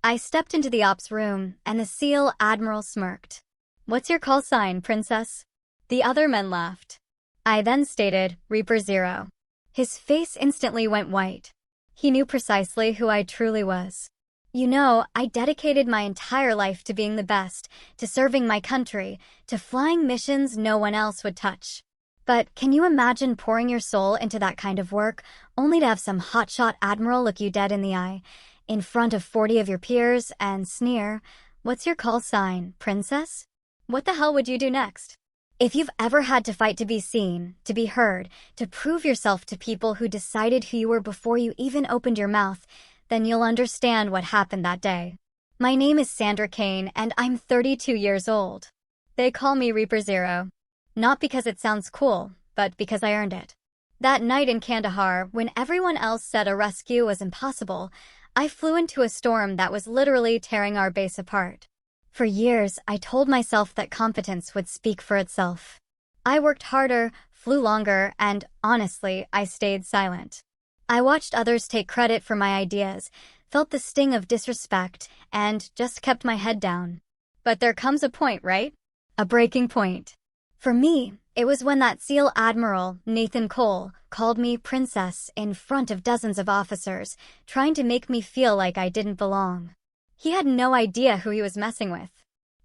I stepped into the ops room, and the SEAL admiral smirked. "What's your call sign, princess?" The other men laughed. I then stated, "Reaper Zero." His face instantly went white. He knew precisely who I truly was. You know, I dedicated my entire life to being the best, to serving my country, to flying missions no one else would touch. But can you imagine pouring your soul into that kind of work, only to have some hotshot admiral look you dead in the eye, in front of 40 of your peers, and sneer, "What's your call sign, princess?" What the hell would you do next? If you've ever had to fight to be seen, to be heard, to prove yourself to people who decided who you were before you even opened your mouth, then you'll understand what happened that day. My name is Sandra Kane, and I'm 32 years old. They call me Reaper Zero. Not because it sounds cool, but because I earned it. That night in Kandahar, when everyone else said a rescue was impossible, I flew into a storm that was literally tearing our base apart. For years, I told myself that competence would speak for itself. I worked harder, flew longer, and honestly, I stayed silent. I watched others take credit for my ideas, felt the sting of disrespect, and just kept my head down. But there comes a point, right? A breaking point. For me, it was when that SEAL Admiral, Nathan Cole, called me princess in front of dozens of officers, trying to make me feel like I didn't belong. He had no idea who he was messing with.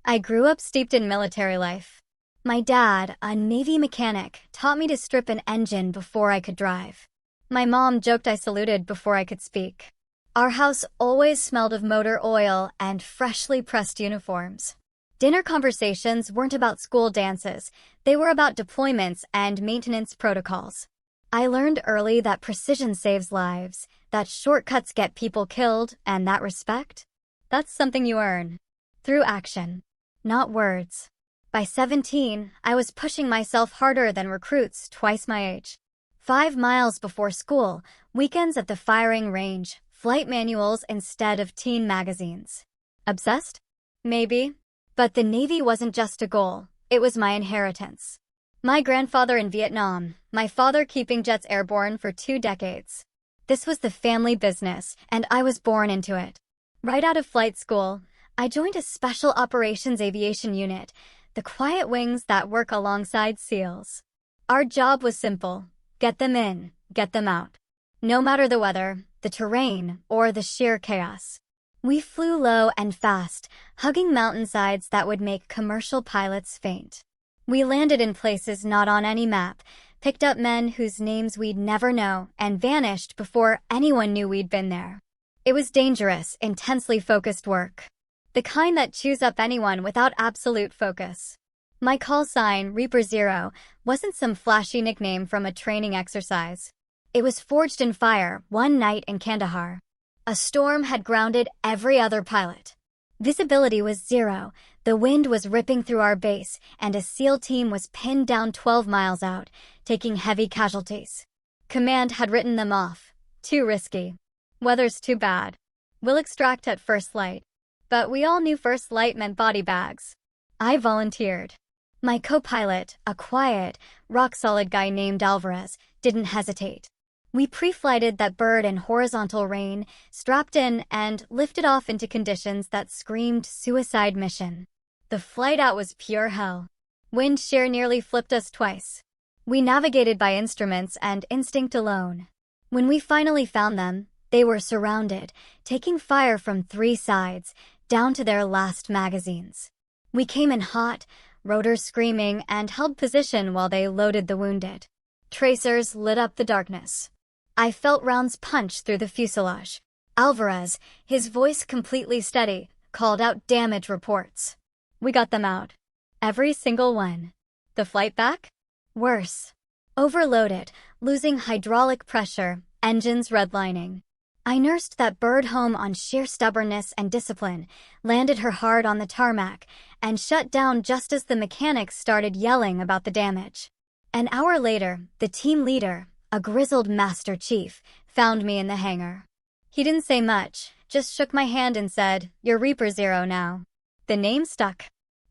I grew up steeped in military life. My dad, a Navy mechanic, taught me to strip an engine before I could drive. My mom joked I saluted before I could speak. Our house always smelled of motor oil and freshly pressed uniforms. Dinner conversations weren't about school dances, they were about deployments and maintenance protocols. I learned early that precision saves lives, that shortcuts get people killed, and that respect? That's something you earn. Through action, not words. By 17, I was pushing myself harder than recruits twice my age. 5 miles before school, weekends at the firing range, flight manuals instead of teen magazines. Obsessed? Maybe. But the Navy wasn't just a goal, it was my inheritance. My grandfather in Vietnam, my father keeping jets airborne for 2 decades. This was the family business, and I was born into it. Right out of flight school, I joined a Special Operations Aviation Unit, the quiet wings that work alongside SEALs. Our job was simple: get them in, get them out. No matter the weather, the terrain, or the sheer chaos. We flew low and fast, hugging mountainsides that would make commercial pilots faint. We landed in places not on any map, picked up men whose names we'd never know, and vanished before anyone knew we'd been there. It was dangerous, intensely focused work. The kind that chews up anyone without absolute focus. My call sign, Reaper Zero, wasn't some flashy nickname from a training exercise. It was forged in fire one night in Kandahar. A storm had grounded every other pilot. Visibility was zero, the wind was ripping through our base, and a SEAL team was pinned down 12 miles out, taking heavy casualties. Command had written them off. Too risky. Weather's too bad. We'll extract at first light. But we all knew first light meant body bags. I volunteered. My co-pilot, a quiet, rock-solid guy named Alvarez, didn't hesitate. We pre-flighted that bird in horizontal rain, strapped in, and lifted off into conditions that screamed suicide mission. The flight out was pure hell. Wind shear nearly flipped us twice. We navigated by instruments and instinct alone. When we finally found them, they were surrounded, taking fire from 3 sides, down to their last magazines. We came in hot, rotors screaming, and held position while they loaded the wounded. Tracers lit up the darkness. I felt rounds punch through the fuselage. Alvarez, his voice completely steady, called out damage reports. We got them out. Every single one. The flight back? Worse. Overloaded, losing hydraulic pressure, engines redlining. I nursed that bird home on sheer stubbornness and discipline, landed her hard on the tarmac, and shut down just as the mechanics started yelling about the damage. An hour later, the team leader, a grizzled master chief, found me in the hangar. He didn't say much, just shook my hand and said, "You're Reaper Zero now." The name stuck.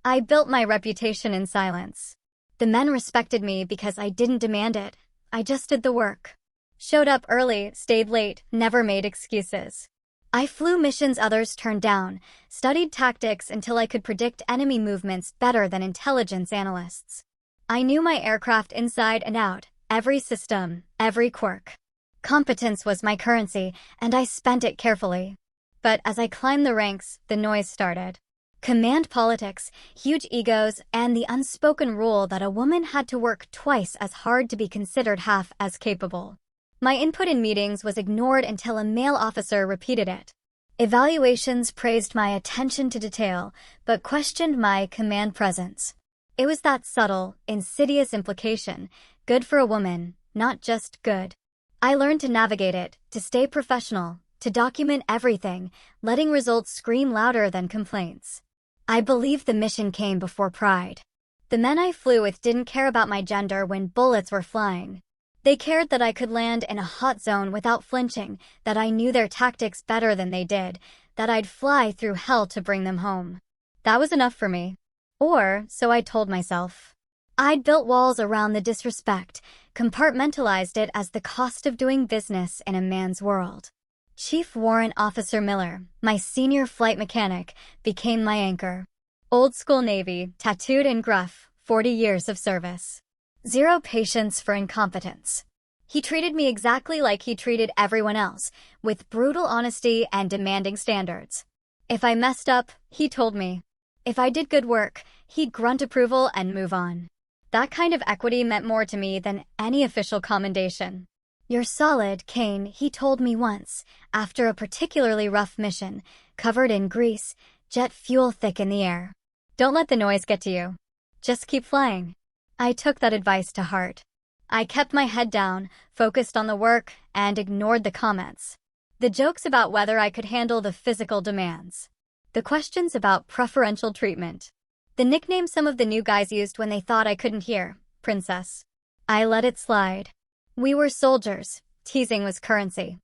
I built my reputation in silence. The men respected me because I didn't demand it. I just did the work. Showed up early, stayed late, never made excuses. I flew missions others turned down, studied tactics until I could predict enemy movements better than intelligence analysts. I knew my aircraft inside and out, every system, every quirk. Competence was my currency, and I spent it carefully. But as I climbed the ranks, the noise started. Command politics, huge egos, and the unspoken rule that a woman had to work twice as hard to be considered half as capable. My input in meetings was ignored until a male officer repeated it. Evaluations praised my attention to detail, but questioned my command presence. It was that subtle, insidious implication, good for a woman, not just good. I learned to navigate it, to stay professional, to document everything, letting results scream louder than complaints. I believed the mission came before pride. The men I flew with didn't care about my gender when bullets were flying. They cared that I could land in a hot zone without flinching, that I knew their tactics better than they did, that I'd fly through hell to bring them home. That was enough for me. Or, so I told myself. I'd built walls around the disrespect, compartmentalized it as the cost of doing business in a man's world. Chief Warrant Officer Miller, my senior flight mechanic, became my anchor. Old school Navy, tattooed and gruff, 40 years of service. Zero patience for incompetence. He treated me exactly like he treated everyone else, with brutal honesty and demanding standards. If I messed up, he told me. If I did good work, he'd grunt approval and move on. That kind of equity meant more to me than any official commendation. "You're solid, Kane," he told me once, after a particularly rough mission, covered in grease, jet fuel thick in the air. "Don't let the noise get to you. Just keep flying." I took that advice to heart. I kept my head down, focused on the work, and ignored the comments. The jokes about whether I could handle the physical demands. The questions about preferential treatment. The nickname some of the new guys used when they thought I couldn't hear, Princess. I let it slide. We were soldiers. Teasing was currency.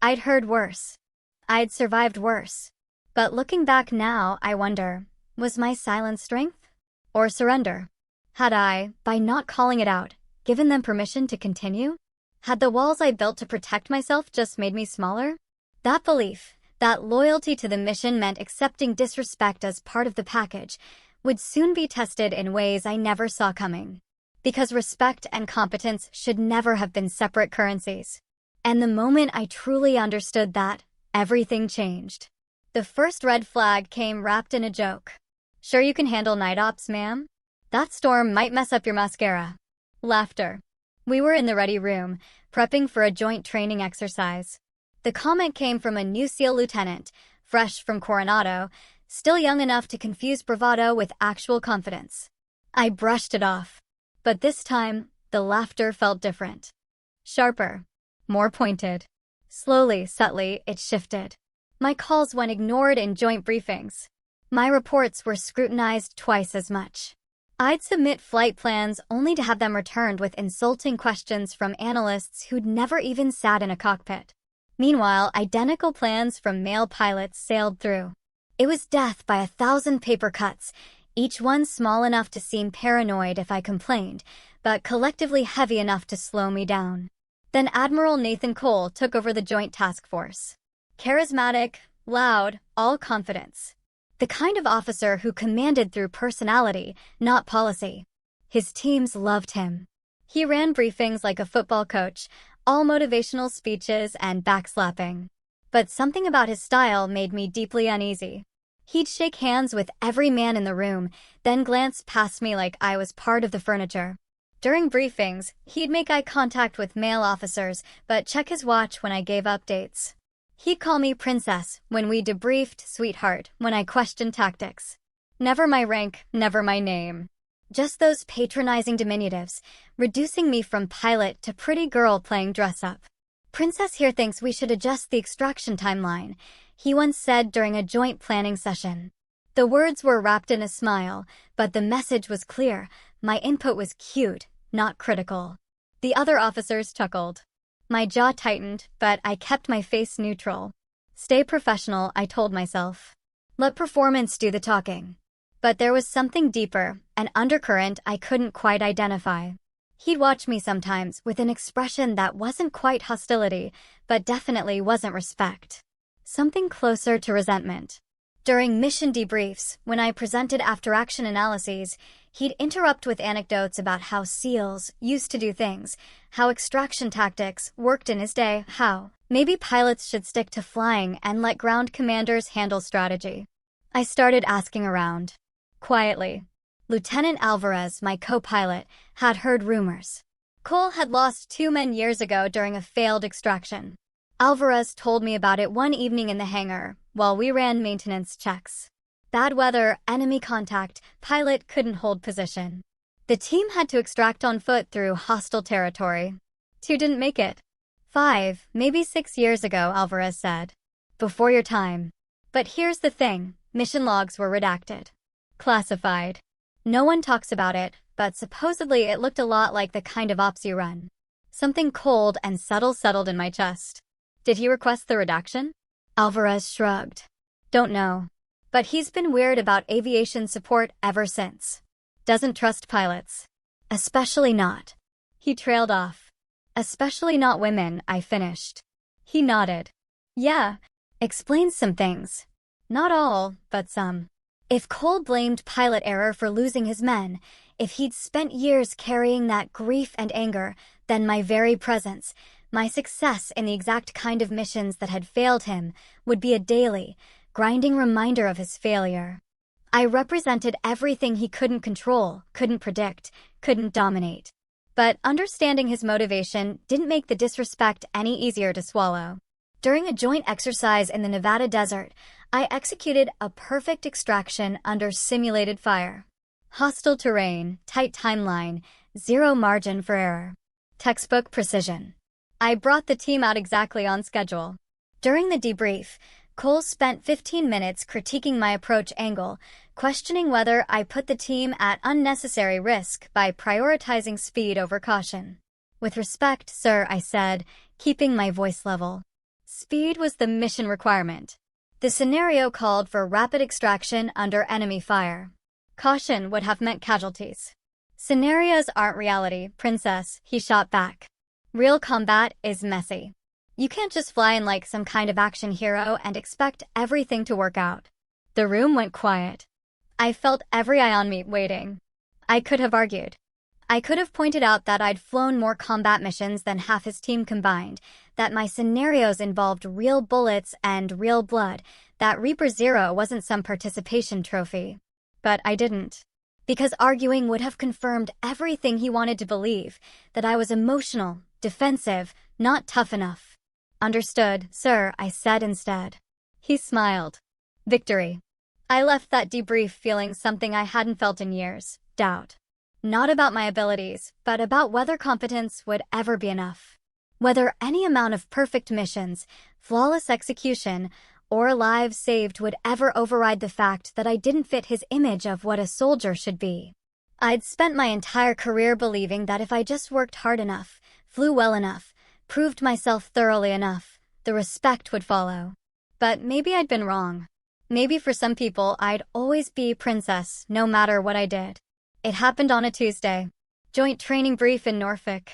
I'd heard worse. I'd survived worse. But looking back now, I wonder, was my silence strength? Or surrender? Had I, by not calling it out, given them permission to continue? Had the walls I built to protect myself just made me smaller? That belief, that loyalty to the mission meant accepting disrespect as part of the package, would soon be tested in ways I never saw coming. Because respect and competence should never have been separate currencies. And the moment I truly understood that, everything changed. The first red flag came wrapped in a joke. "Sure you can handle night ops, ma'am? That storm might mess up your mascara." Laughter. We were in the ready room, prepping for a joint training exercise. The comment came from a new SEAL lieutenant, fresh from Coronado, still young enough to confuse bravado with actual confidence. I brushed it off. But this time, the laughter felt different. Sharper. More pointed. Slowly, subtly, it shifted. My calls went ignored in joint briefings. My reports were scrutinized twice as much. I'd submit flight plans only to have them returned with insulting questions from analysts who'd never even sat in a cockpit. Meanwhile, identical plans from male pilots sailed through. It was death by 1,000 paper cuts, each one small enough to seem paranoid if I complained, but collectively heavy enough to slow me down. Then Admiral Nathan Cole took over the Joint Task Force. Charismatic, loud, all confidence. The kind of officer who commanded through personality, not policy. His teams loved him. He ran briefings like a football coach, all motivational speeches and backslapping. But something about his style made me deeply uneasy. He'd shake hands with every man in the room, then glance past me like I was part of the furniture. During briefings, he'd make eye contact with male officers, but check his watch when I gave updates. He'd call me Princess when we debriefed, Sweetheart when I questioned tactics. Never my rank, never my name. Just those patronizing diminutives, reducing me from pilot to pretty girl playing dress-up. "Princess here thinks we should adjust the extraction timeline," he once said during a joint planning session. The words were wrapped in a smile, but the message was clear. My input was cute, not critical. The other officers chuckled. My jaw tightened, but I kept my face neutral. Stay professional, I told myself. Let performance do the talking. But there was something deeper, an undercurrent I couldn't quite identify. He'd watch me sometimes with an expression that wasn't quite hostility, but definitely wasn't respect. something closer to resentment. During mission debriefs, when I presented after-action analyses, he'd interrupt with anecdotes about how SEALs used to do things, how extraction tactics worked in his day, how maybe pilots should stick to flying and let ground commanders handle strategy. I started asking around. Quietly. Lieutenant Alvarez, my co-pilot, had heard rumors. Cole had lost 2 men years ago during a failed extraction. Alvarez told me about it one evening in the hangar, while we ran maintenance checks. Bad weather, enemy contact, pilot couldn't hold position. The team had to extract on foot through hostile territory. 2 didn't make it. 5, maybe 6 years ago, Alvarez said. Before your time. But here's the thing, mission logs were redacted. Classified. No one talks about it, but supposedly it looked a lot like the kind of ops you run. Something cold and subtle settled in my chest. Did he request the redaction? Alvarez shrugged. Don't know. But he's been weird about aviation support ever since. Doesn't trust pilots. Especially not. He trailed off. Especially not women, I finished. He nodded. Yeah. Explains some things. Not all, but some. If Cole blamed pilot error for losing his men, if he'd spent years carrying that grief and anger, then my very presence, my success in the exact kind of missions that had failed him, would be a daily, grinding reminder of his failure. I represented everything he couldn't control, couldn't predict, couldn't dominate. But understanding his motivation didn't make the disrespect any easier to swallow. During a joint exercise in the Nevada desert, I executed a perfect extraction under simulated fire. Hostile terrain, tight timeline, zero margin for error. Textbook precision. I brought the team out exactly on schedule. During the debrief, Cole spent 15 minutes critiquing my approach angle, questioning whether I put the team at unnecessary risk by prioritizing speed over caution. With respect, sir, I said, keeping my voice level. Speed was the mission requirement. The scenario called for rapid extraction under enemy fire. Caution would have meant casualties. Scenarios aren't reality, princess, he shot back. Real combat is messy. You can't just fly in like some kind of action hero and expect everything to work out. The room went quiet. I felt every eye on me waiting. I could have argued. I could have pointed out that I'd flown more combat missions than half his team combined, that my scenarios involved real bullets and real blood, that Reaper Zero wasn't some participation trophy. But I didn't. Because arguing would have confirmed everything he wanted to believe, that I was emotional, defensive, not tough enough. Understood, sir, I said instead. He smiled. Victory. I left that debrief feeling something I hadn't felt in years, doubt. Not about my abilities, but about whether competence would ever be enough. Whether any amount of perfect missions, flawless execution, or lives saved would ever override the fact that I didn't fit his image of what a soldier should be. I'd spent my entire career believing that if I just worked hard enough, flew well enough, proved myself thoroughly enough, the respect would follow. But maybe I'd been wrong. Maybe for some people I'd always be princess, no matter what I did. It happened on a Tuesday. Joint training brief in Norfolk.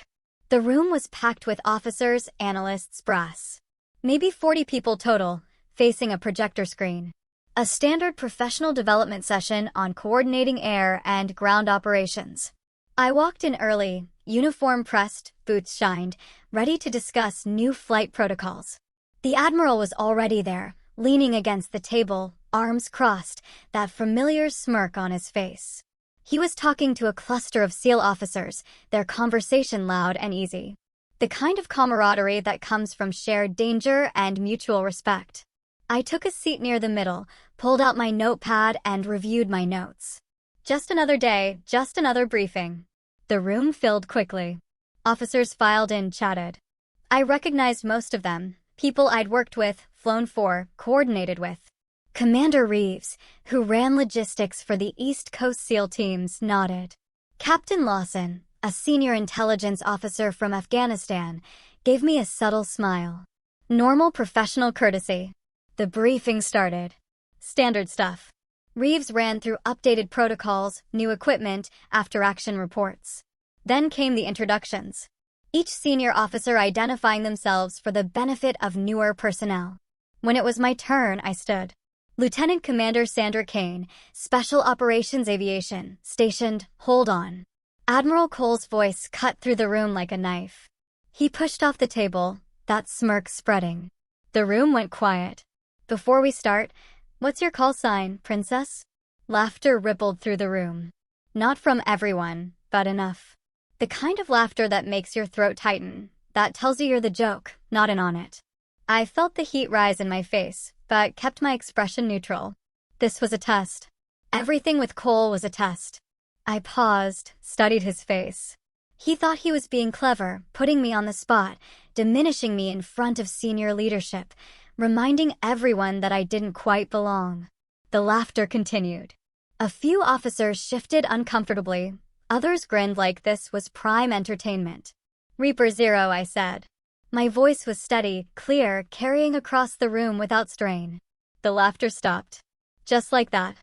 The room was packed with officers, analysts, brass. Maybe 40 people total, facing a projector screen. A standard professional development session on coordinating air and ground operations. I walked in early, uniform pressed, boots shined, ready to discuss new flight protocols. The admiral was already there, leaning against the table, arms crossed, that familiar smirk on his face. He was talking to a cluster of SEAL officers, their conversation loud and easy. The kind of camaraderie that comes from shared danger and mutual respect. I took a seat near the middle, pulled out my notepad and reviewed my notes. Just another day, just another briefing. The room filled quickly. Officers filed in, chatted. I recognized most of them, people I'd worked with, flown for, coordinated with. Commander Reeves, who ran logistics for the East Coast SEAL teams, nodded. Captain Lawson, a senior intelligence officer from Afghanistan, gave me a subtle smile. Normal professional courtesy. The briefing started. Standard stuff. Reeves ran through updated protocols, new equipment, after-action reports. Then came the introductions. Each senior officer identifying themselves for the benefit of newer personnel. When it was my turn, I stood. Lieutenant Commander Sandra Kane, Special Operations Aviation, stationed, hold on. Admiral Cole's voice cut through the room like a knife. He pushed off the table, that smirk spreading. The room went quiet. Before we start, what's your call sign, princess? Laughter rippled through the room. Not from everyone, but enough. The kind of laughter that makes your throat tighten, that tells you you're the joke, not in on it. I felt the heat rise in my face, but kept my expression neutral. This was a test. Everything with Cole was a test. I paused, studied his face. He thought he was being clever, putting me on the spot, diminishing me in front of senior leadership, reminding everyone that I didn't quite belong. The laughter continued. A few officers shifted uncomfortably. Others grinned like this was prime entertainment. Reaper Zero, I said. My voice was steady, clear, carrying across the room without strain. The laughter stopped. Just like that.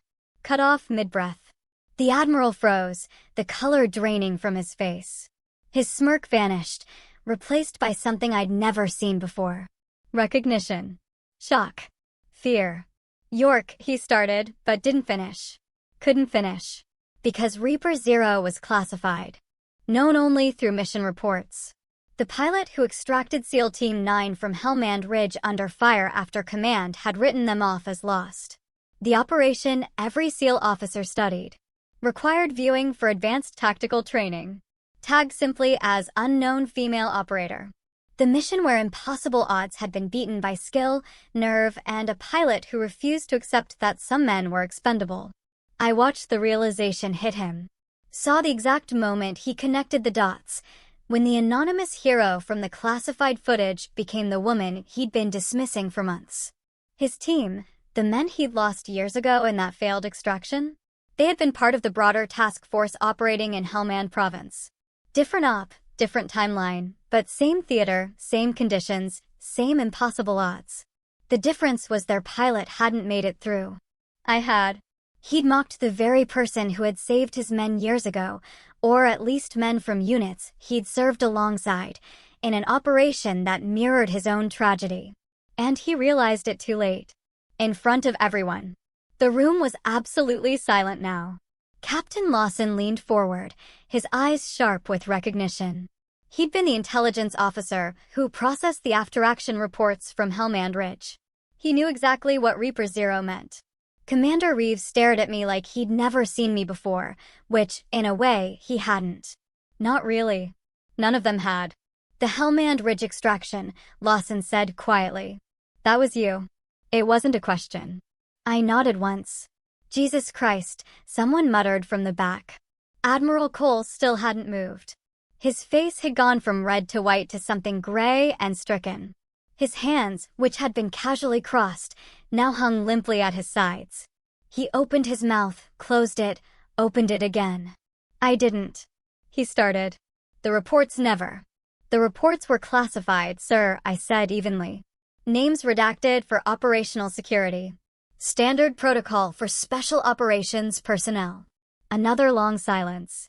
Cut off mid-breath. The Admiral froze, the color draining from his face. His smirk vanished, replaced by something I'd never seen before. Recognition. Shock. Fear. York, he started, but didn't finish. Couldn't finish. Because Reaper Zero was classified. Known only through mission reports. The pilot who extracted SEAL Team 9 from Helmand Ridge under fire after command had written them off as lost. The operation every SEAL officer studied. Required viewing for advanced tactical training. Tagged simply as unknown female operator. The mission where impossible odds had been beaten by skill, nerve, and a pilot who refused to accept that some men were expendable. I watched the realization hit him. Saw the exact moment he connected the dots, when the anonymous hero from the classified footage became the woman he'd been dismissing for months. His team, the men he'd lost years ago in that failed extraction, they had been part of the broader task force operating in Helmand Province. Different op, different timeline, but same theater, same conditions, same impossible odds. The difference was their pilot hadn't made it through. I had. He'd mocked the very person who had saved his men years ago, or at least men from units he'd served alongside, in an operation that mirrored his own tragedy. And he realized it too late. In front of everyone. The room was absolutely silent now. Captain Lawson leaned forward, his eyes sharp with recognition. He'd been the intelligence officer who processed the after-action reports from Helmand Ridge. He knew exactly what Reaper Zero meant. Commander Reeves stared at me like he'd never seen me before, which, in a way, he hadn't. Not really. None of them had. The Helmand Ridge extraction, Lawson said quietly. That was you. It wasn't a question. I nodded once. Jesus Christ, someone muttered from the back. Admiral Cole still hadn't moved. His face had gone from red to white to something gray and stricken. His hands, which had been casually crossed, now hung limply at his sides. He opened his mouth, closed it, opened it again. I didn't. He started. The reports never. The reports were classified, sir, I said evenly. Names redacted for operational security. Standard protocol for special operations personnel. Another long silence.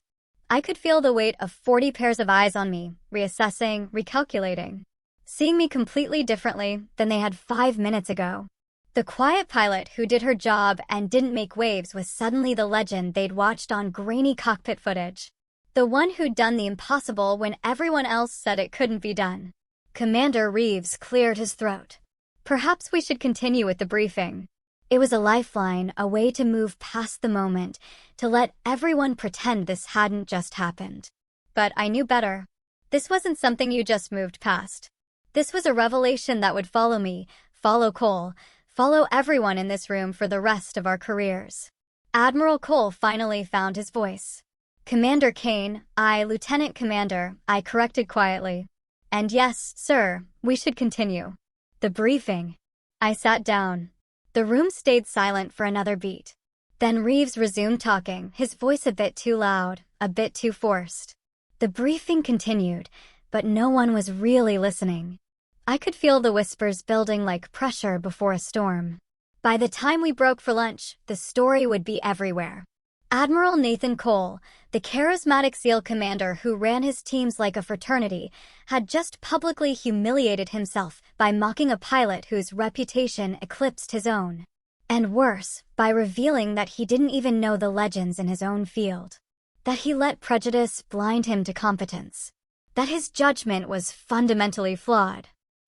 I could feel the weight of 40 pairs of eyes on me, reassessing, recalculating. Seeing me completely differently than they had 5 minutes ago. The quiet pilot who did her job and didn't make waves was suddenly the legend they'd watched on grainy cockpit footage. The one who'd done the impossible when everyone else said it couldn't be done. Commander Reeves cleared his throat. Perhaps we should continue with the briefing. It was a lifeline, a way to move past the moment, to let everyone pretend this hadn't just happened. But I knew better. This wasn't something you just moved past. This was a revelation that would follow me, follow Cole, follow everyone in this room for the rest of our careers. Admiral Cole finally found his voice. Commander Kane, Lieutenant Commander, I corrected quietly. And yes, sir, we should continue. The briefing. I sat down. The room stayed silent for another beat. Then Reeves resumed talking, his voice a bit too loud, a bit too forced. The briefing continued, but no one was really listening. I could feel the whispers building like pressure before a storm. By the time we broke for lunch, the story would be everywhere. Admiral Nathan Cole, the charismatic SEAL commander who ran his teams like a fraternity, had just publicly humiliated himself by mocking a pilot whose reputation eclipsed his own. And worse, by revealing that he didn't even know the legends in his own field. That he let prejudice blind him to competence. That his judgment was fundamentally flawed.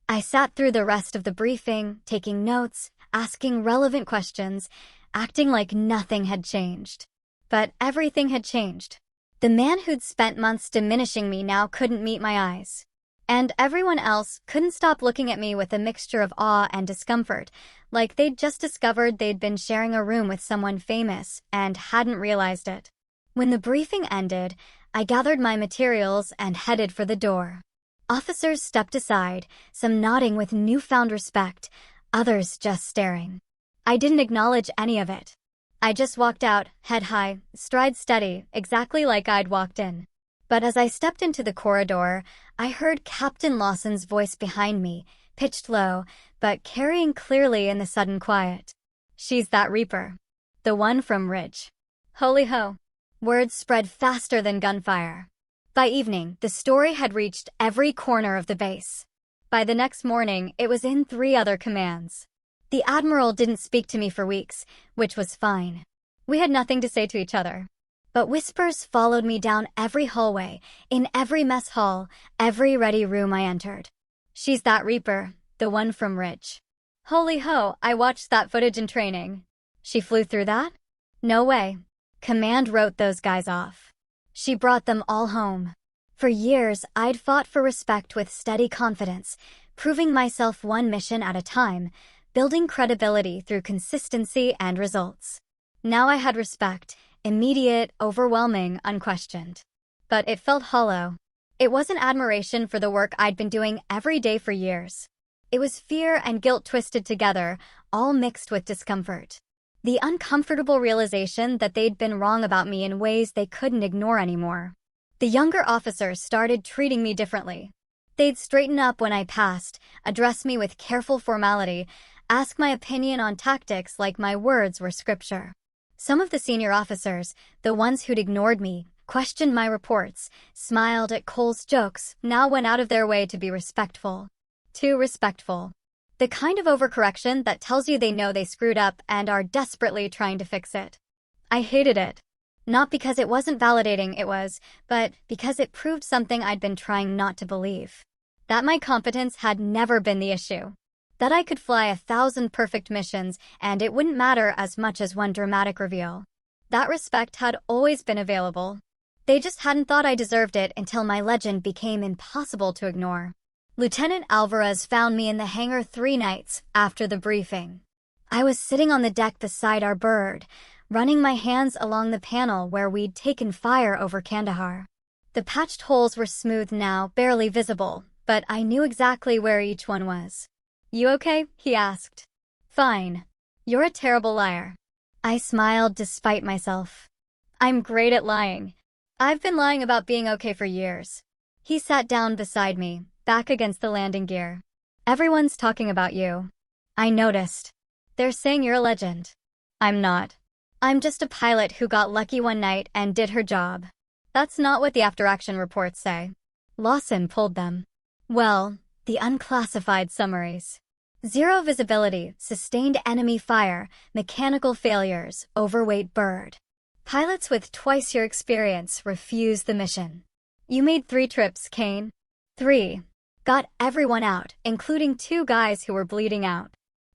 I sat through the rest of the briefing, taking notes, asking relevant questions, acting like nothing had changed. But everything had changed. The man who'd spent months diminishing me now couldn't meet my eyes. And everyone else couldn't stop looking at me with a mixture of awe and discomfort, like they'd just discovered they'd been sharing a room with someone famous and hadn't realized it. When the briefing ended, I gathered my materials and headed for the door. Officers stepped aside, some nodding with newfound respect, others just staring. I didn't acknowledge any of it. I just walked out, head high, stride steady, exactly like I'd walked in. But as I stepped into the corridor, I heard Captain Lawson's voice behind me, pitched low, but carrying clearly in the sudden quiet. "She's that Reaper. The one from Ridge." Holy ho! Words spread faster than gunfire. By evening, the story had reached every corner of the base. By the next morning, it was in 3 other commands. The Admiral didn't speak to me for weeks, which was fine. We had nothing to say to each other. But whispers followed me down every hallway, in every mess hall, every ready room I entered. "She's that Reaper, the one from Ridge." Holy ho, I watched that footage in training. She flew through that? No way. Command wrote those guys off. She brought them all home. For years, I'd fought for respect with steady confidence, proving myself one mission at a time, building credibility through consistency and results. Now I had respect, immediate, overwhelming, unquestioned. But it felt hollow. It wasn't admiration for the work I'd been doing every day for years. It was fear and guilt twisted together, all mixed with discomfort. The uncomfortable realization that they'd been wrong about me in ways they couldn't ignore anymore. The younger officers started treating me differently. They'd straighten up when I passed, address me with careful formality, ask my opinion on tactics like my words were scripture. Some of the senior officers, the ones who'd ignored me, questioned my reports, smiled at Cole's jokes, now went out of their way to be respectful. Too respectful. The kind of overcorrection that tells you they know they screwed up and are desperately trying to fix it. I hated it. Not because it wasn't validating, but because it proved something I'd been trying not to believe. That my competence had never been the issue. That I could fly 1,000 perfect missions and it wouldn't matter as much as one dramatic reveal. That respect had always been available. They just hadn't thought I deserved it until my legend became impossible to ignore. Lieutenant Alvarez found me in the hangar 3 nights after the briefing. I was sitting on the deck beside our bird, running my hands along the panel where we'd taken fire over Kandahar. The patched holes were smooth now, barely visible, but I knew exactly where each one was. "You okay?" he asked. "Fine. You're a terrible liar." I smiled despite myself. "I'm great at lying. I've been lying about being okay for years." He sat down beside me, back against the landing gear. "Everyone's talking about you." I noticed. "They're saying you're a legend." "I'm not. I'm just a pilot who got lucky one night and did her job." "That's not what the after-action reports say." Lawson pulled them. "Well, the unclassified summaries. 0 visibility, sustained enemy fire, mechanical failures, overweight bird. Pilots with twice your experience refuse the mission. You made 3 trips, Kane. 3. Got everyone out, including 2 guys who were bleeding out.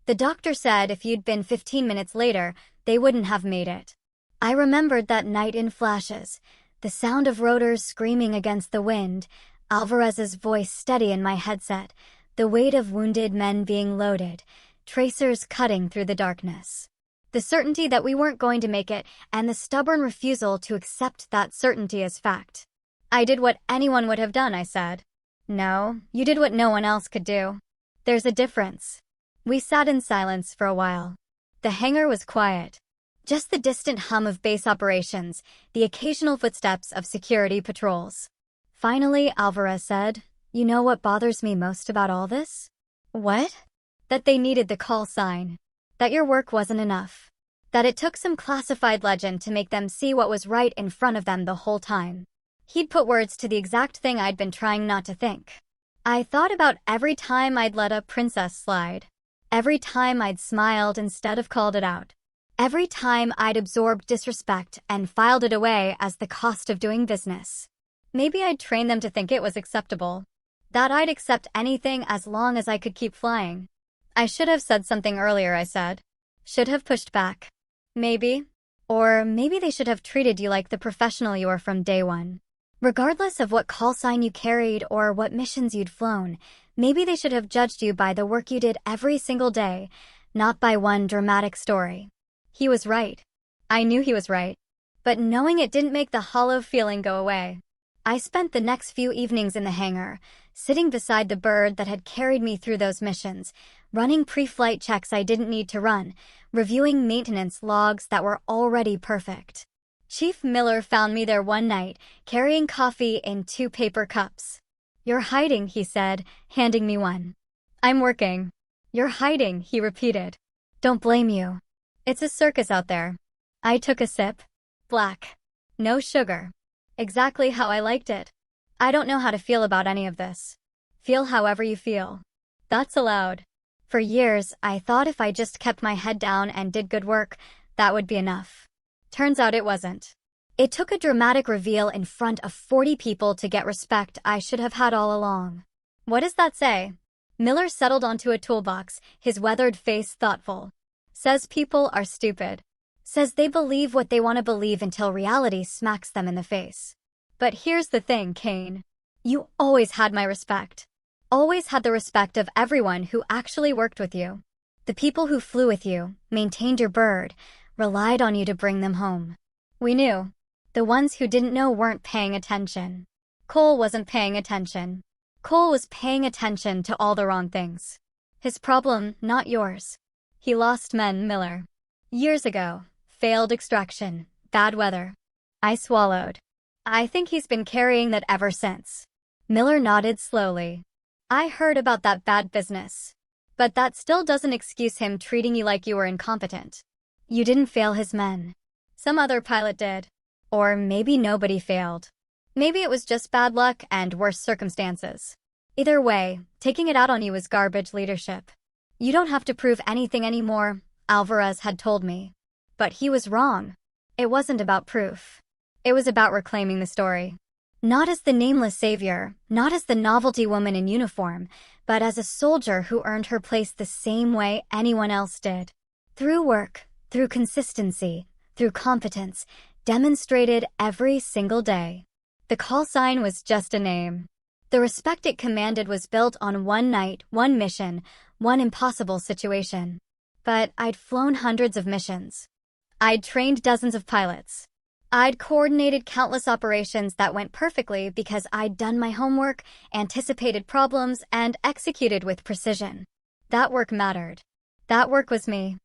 The doctor said if you'd been 15 minutes later, they wouldn't have made it." I remembered that night in flashes, the sound of rotors screaming against the wind, Alvarez's voice steady in my headset, the weight of wounded men being loaded, tracers cutting through the darkness. The certainty that we weren't going to make it, and the stubborn refusal to accept that certainty as fact. "I did what anyone would have done," I said. "No, you did what no one else could do. There's a difference." We sat in silence for a while. The hangar was quiet. Just the distant hum of base operations, the occasional footsteps of security patrols. Finally, Alvarez said, "You know what bothers me most about all this?" "What?" "That they needed the call sign. That your work wasn't enough. That it took some classified legend to make them see what was right in front of them the whole time. He'd put words to the exact thing I'd been trying not to think. I thought about every time I'd let a princess slide. Every time I'd smiled instead of called it out. Every time I'd absorbed disrespect and filed it away as the cost of doing business. Maybe I'd train them to think it was acceptable. That I'd accept anything as long as I could keep flying. I should have said something earlier, I said. Should have pushed back. Maybe. Or maybe they should have treated you like the professional you were from day one. Regardless of what call sign you carried or what missions you'd flown, maybe they should have judged you by the work you did every single day, not by one dramatic story. He was right. I knew he was right. But knowing it didn't make the hollow feeling go away. I spent the next few evenings in the hangar, sitting beside the bird that had carried me through those missions, running pre-flight checks I didn't need to run, reviewing maintenance logs that were already perfect. Chief Miller found me there one night, carrying coffee in 2 paper cups. "You're hiding," he said, handing me one. "I'm working." "You're hiding," he repeated. "Don't blame you. It's a circus out there." I took a sip. Black. No sugar. Exactly how I liked it. I don't know how to feel about any of this. Feel however you feel. That's allowed. For years, I thought if I just kept my head down and did good work, that would be enough. Turns out it wasn't. It took a dramatic reveal in front of 40 people to get respect I should have had all along. What does that say? Miller settled onto a toolbox, his weathered face thoughtful. Says people are stupid. Says they believe what they want to believe until reality smacks them in the face. But here's the thing, Kane. You always had my respect. Always had the respect of everyone who actually worked with you. The people who flew with you, maintained your bird, relied on you to bring them home. We knew. The ones who didn't know weren't paying attention. Cole wasn't paying attention. Cole was paying attention to all the wrong things. His problem, not yours. He lost men, Miller. Years ago. Failed extraction. Bad weather. I swallowed. I think he's been carrying that ever since. Miller nodded slowly. I heard about that bad business. But that still doesn't excuse him treating you like you were incompetent. You didn't fail his men. Some other pilot did. Or maybe nobody failed. Maybe it was just bad luck and worse circumstances. Either way, taking it out on you is garbage leadership. You don't have to prove anything anymore, Alvarez had told me. But he was wrong. It wasn't about proof. It was about reclaiming the story. Not as the nameless savior, not as the novelty woman in uniform, but as a soldier who earned her place the same way anyone else did. Through work, through consistency, through competence, demonstrated every single day. The call sign was just a name. The respect it commanded was built on one night, one mission, one impossible situation. But I'd flown hundreds of missions. I'd trained dozens of pilots. I'd coordinated countless operations that went perfectly because I'd done my homework, anticipated problems, and executed with precision. That work mattered. That work was me.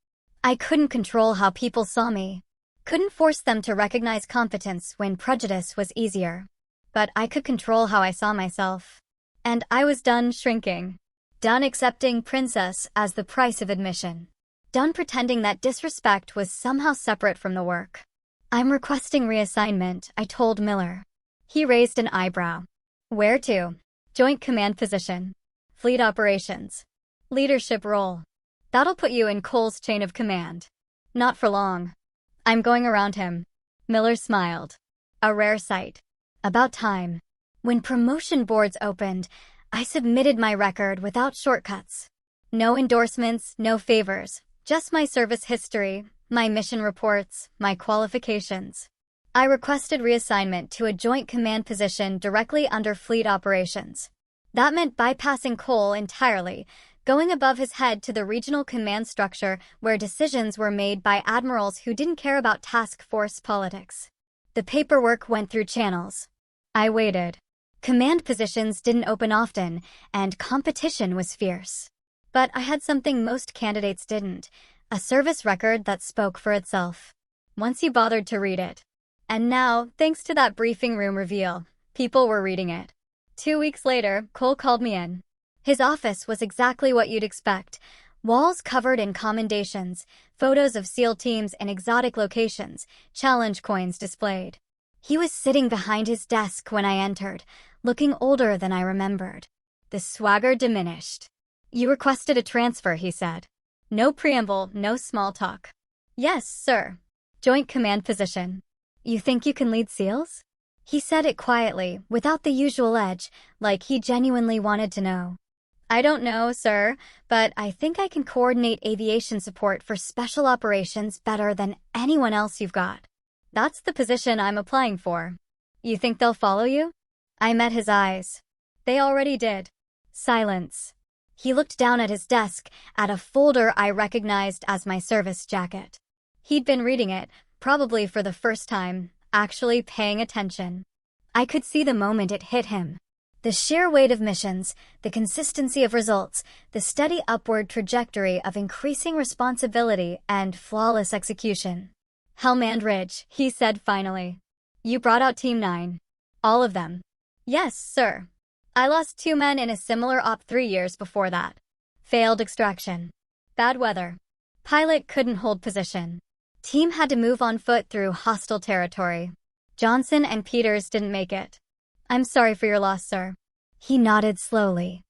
I couldn't control how people saw me. Couldn't force them to recognize competence when prejudice was easier. But I could control how I saw myself. And I was done shrinking. Done accepting princess as the price of admission. Done pretending that disrespect was somehow separate from the work. I'm requesting reassignment, I told Miller. He raised an eyebrow. Where to? Joint command position. Fleet operations. Leadership role. That'll put you in Cole's chain of command. Not for long. I'm going around him. Miller smiled. A rare sight. About time. When promotion boards opened, I submitted my record without shortcuts. No endorsements, no favors. Just my service history, my mission reports, my qualifications. I requested reassignment to a joint command position directly under fleet operations. That meant bypassing Cole entirely, going above his head to the regional command structure where decisions were made by admirals who didn't care about task force politics. The paperwork went through channels. I waited. Command positions didn't open often, and competition was fierce. But I had something most candidates didn't, a service record that spoke for itself. Once you bothered to read it. And now, thanks to that briefing room reveal, people were reading it. 2 weeks later, Cole called me in. His office was exactly what you'd expect. Walls covered in commendations, photos of SEAL teams in exotic locations, challenge coins displayed. He was sitting behind his desk when I entered, looking older than I remembered. The swagger diminished. "You requested a transfer," he said. No preamble, no small talk. "Yes, sir. Joint command position." "You think you can lead SEALs?" He said it quietly, without the usual edge, like he genuinely wanted to know. "I don't know, sir, but I think I can coordinate aviation support for special operations better than anyone else you've got. That's the position I'm applying for." "You think they'll follow you?" I met his eyes. They already did. Silence. He looked down at his desk, at a folder I recognized as my service jacket. He'd been reading it, probably for the first time, actually paying attention. I could see the moment it hit him. The sheer weight of missions, the consistency of results, the steady upward trajectory of increasing responsibility and flawless execution. "Hellman Ridge," he said finally. "You brought out Team 9. All of them." "Yes, sir. I lost 2 men in a similar op 3 years before that. Failed extraction. Bad weather. Pilot couldn't hold position. Team had to move on foot through hostile territory. Johnson and Peters didn't make it. I'm sorry for your loss, sir." He nodded slowly.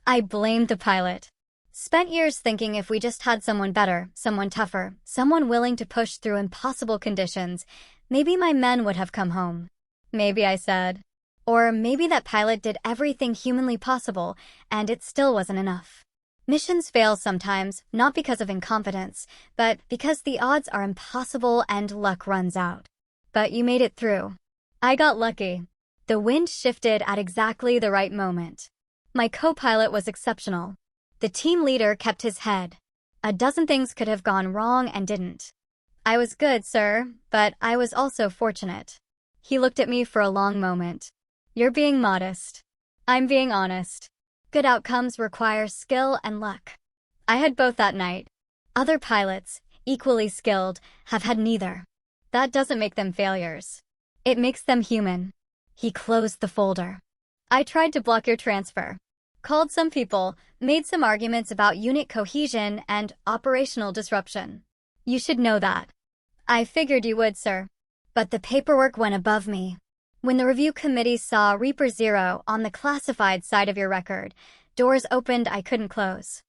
I blamed the pilot. Spent years thinking if we just had someone better, someone tougher, someone willing to push through impossible conditions, maybe my men would have come home. Maybe, I said. Or maybe that pilot did everything humanly possible, and it still wasn't enough. Missions fail sometimes, not because of incompetence, but because the odds are impossible and luck runs out. But you made it through. I got lucky. The wind shifted at exactly the right moment. My co-pilot was exceptional. The team leader kept his head. A dozen things could have gone wrong and didn't. I was good, sir, but I was also fortunate. He looked at me for a long moment. "You're being modest. I'm being honest. Good outcomes require skill and luck." I had both that night. Other pilots, equally skilled, have had neither. That doesn't make them failures. It makes them human. He closed the folder. "I tried to block your transfer. Called some people, made some arguments about unit cohesion and operational disruption. You should know that." "I figured you would, sir. But the paperwork went above me. When the review committee saw Reaper 0 on the classified side of your record, doors opened I couldn't close.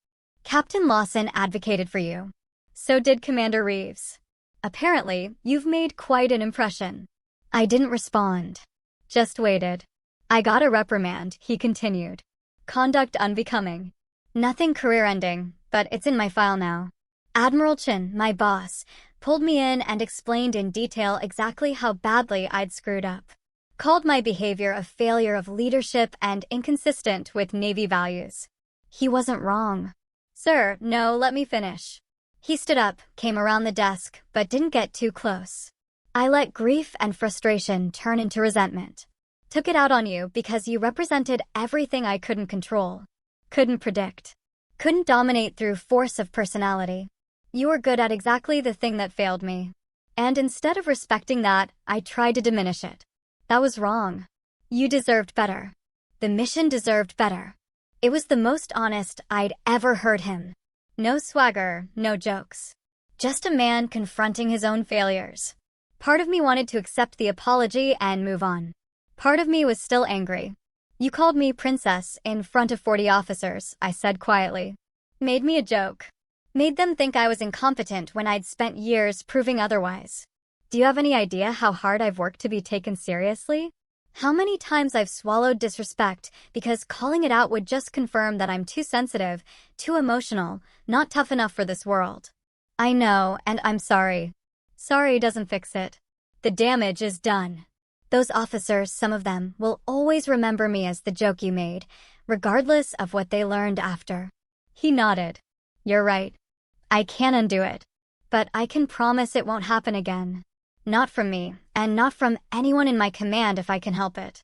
Captain Lawson advocated for you. So did Commander Reeves. Apparently, you've made quite an impression." I didn't respond. Just waited. "I got a reprimand," he continued. "Conduct unbecoming. Nothing career-ending, but it's in my file now. Admiral Chin, my boss, pulled me in and explained in detail exactly how badly I'd screwed up. Called my behavior a failure of leadership and inconsistent with Navy values. He wasn't wrong. "Sir, no, let me finish." He stood up, came around the desk, but didn't get too close. "I let grief and frustration turn into resentment. Took it out on you because you represented everything I couldn't control. Couldn't predict. Couldn't dominate through force of personality. You were good at exactly the thing that failed me. And instead of respecting that, I tried to diminish it. That was wrong. You deserved better. The mission deserved better." It was the most honest I'd ever heard him. No swagger, no jokes. Just a man confronting his own failures. Part of me wanted to accept the apology and move on. Part of me was still angry. "You called me princess in front of 40 officers," I said quietly. "Made me a joke. Made them think I was incompetent when I'd spent years proving otherwise. Do you have any idea how hard I've worked to be taken seriously? How many times I've swallowed disrespect because calling it out would just confirm that I'm too sensitive, too emotional, not tough enough for this world? I know, and I'm sorry. Sorry doesn't fix it. The damage is done. Those officers, some of them, will always remember me as the joke you made, regardless of what they learned after." He nodded. "You're right. I can't undo it. But I can promise it won't happen again. Not from me, and not from anyone in my command if I can help it."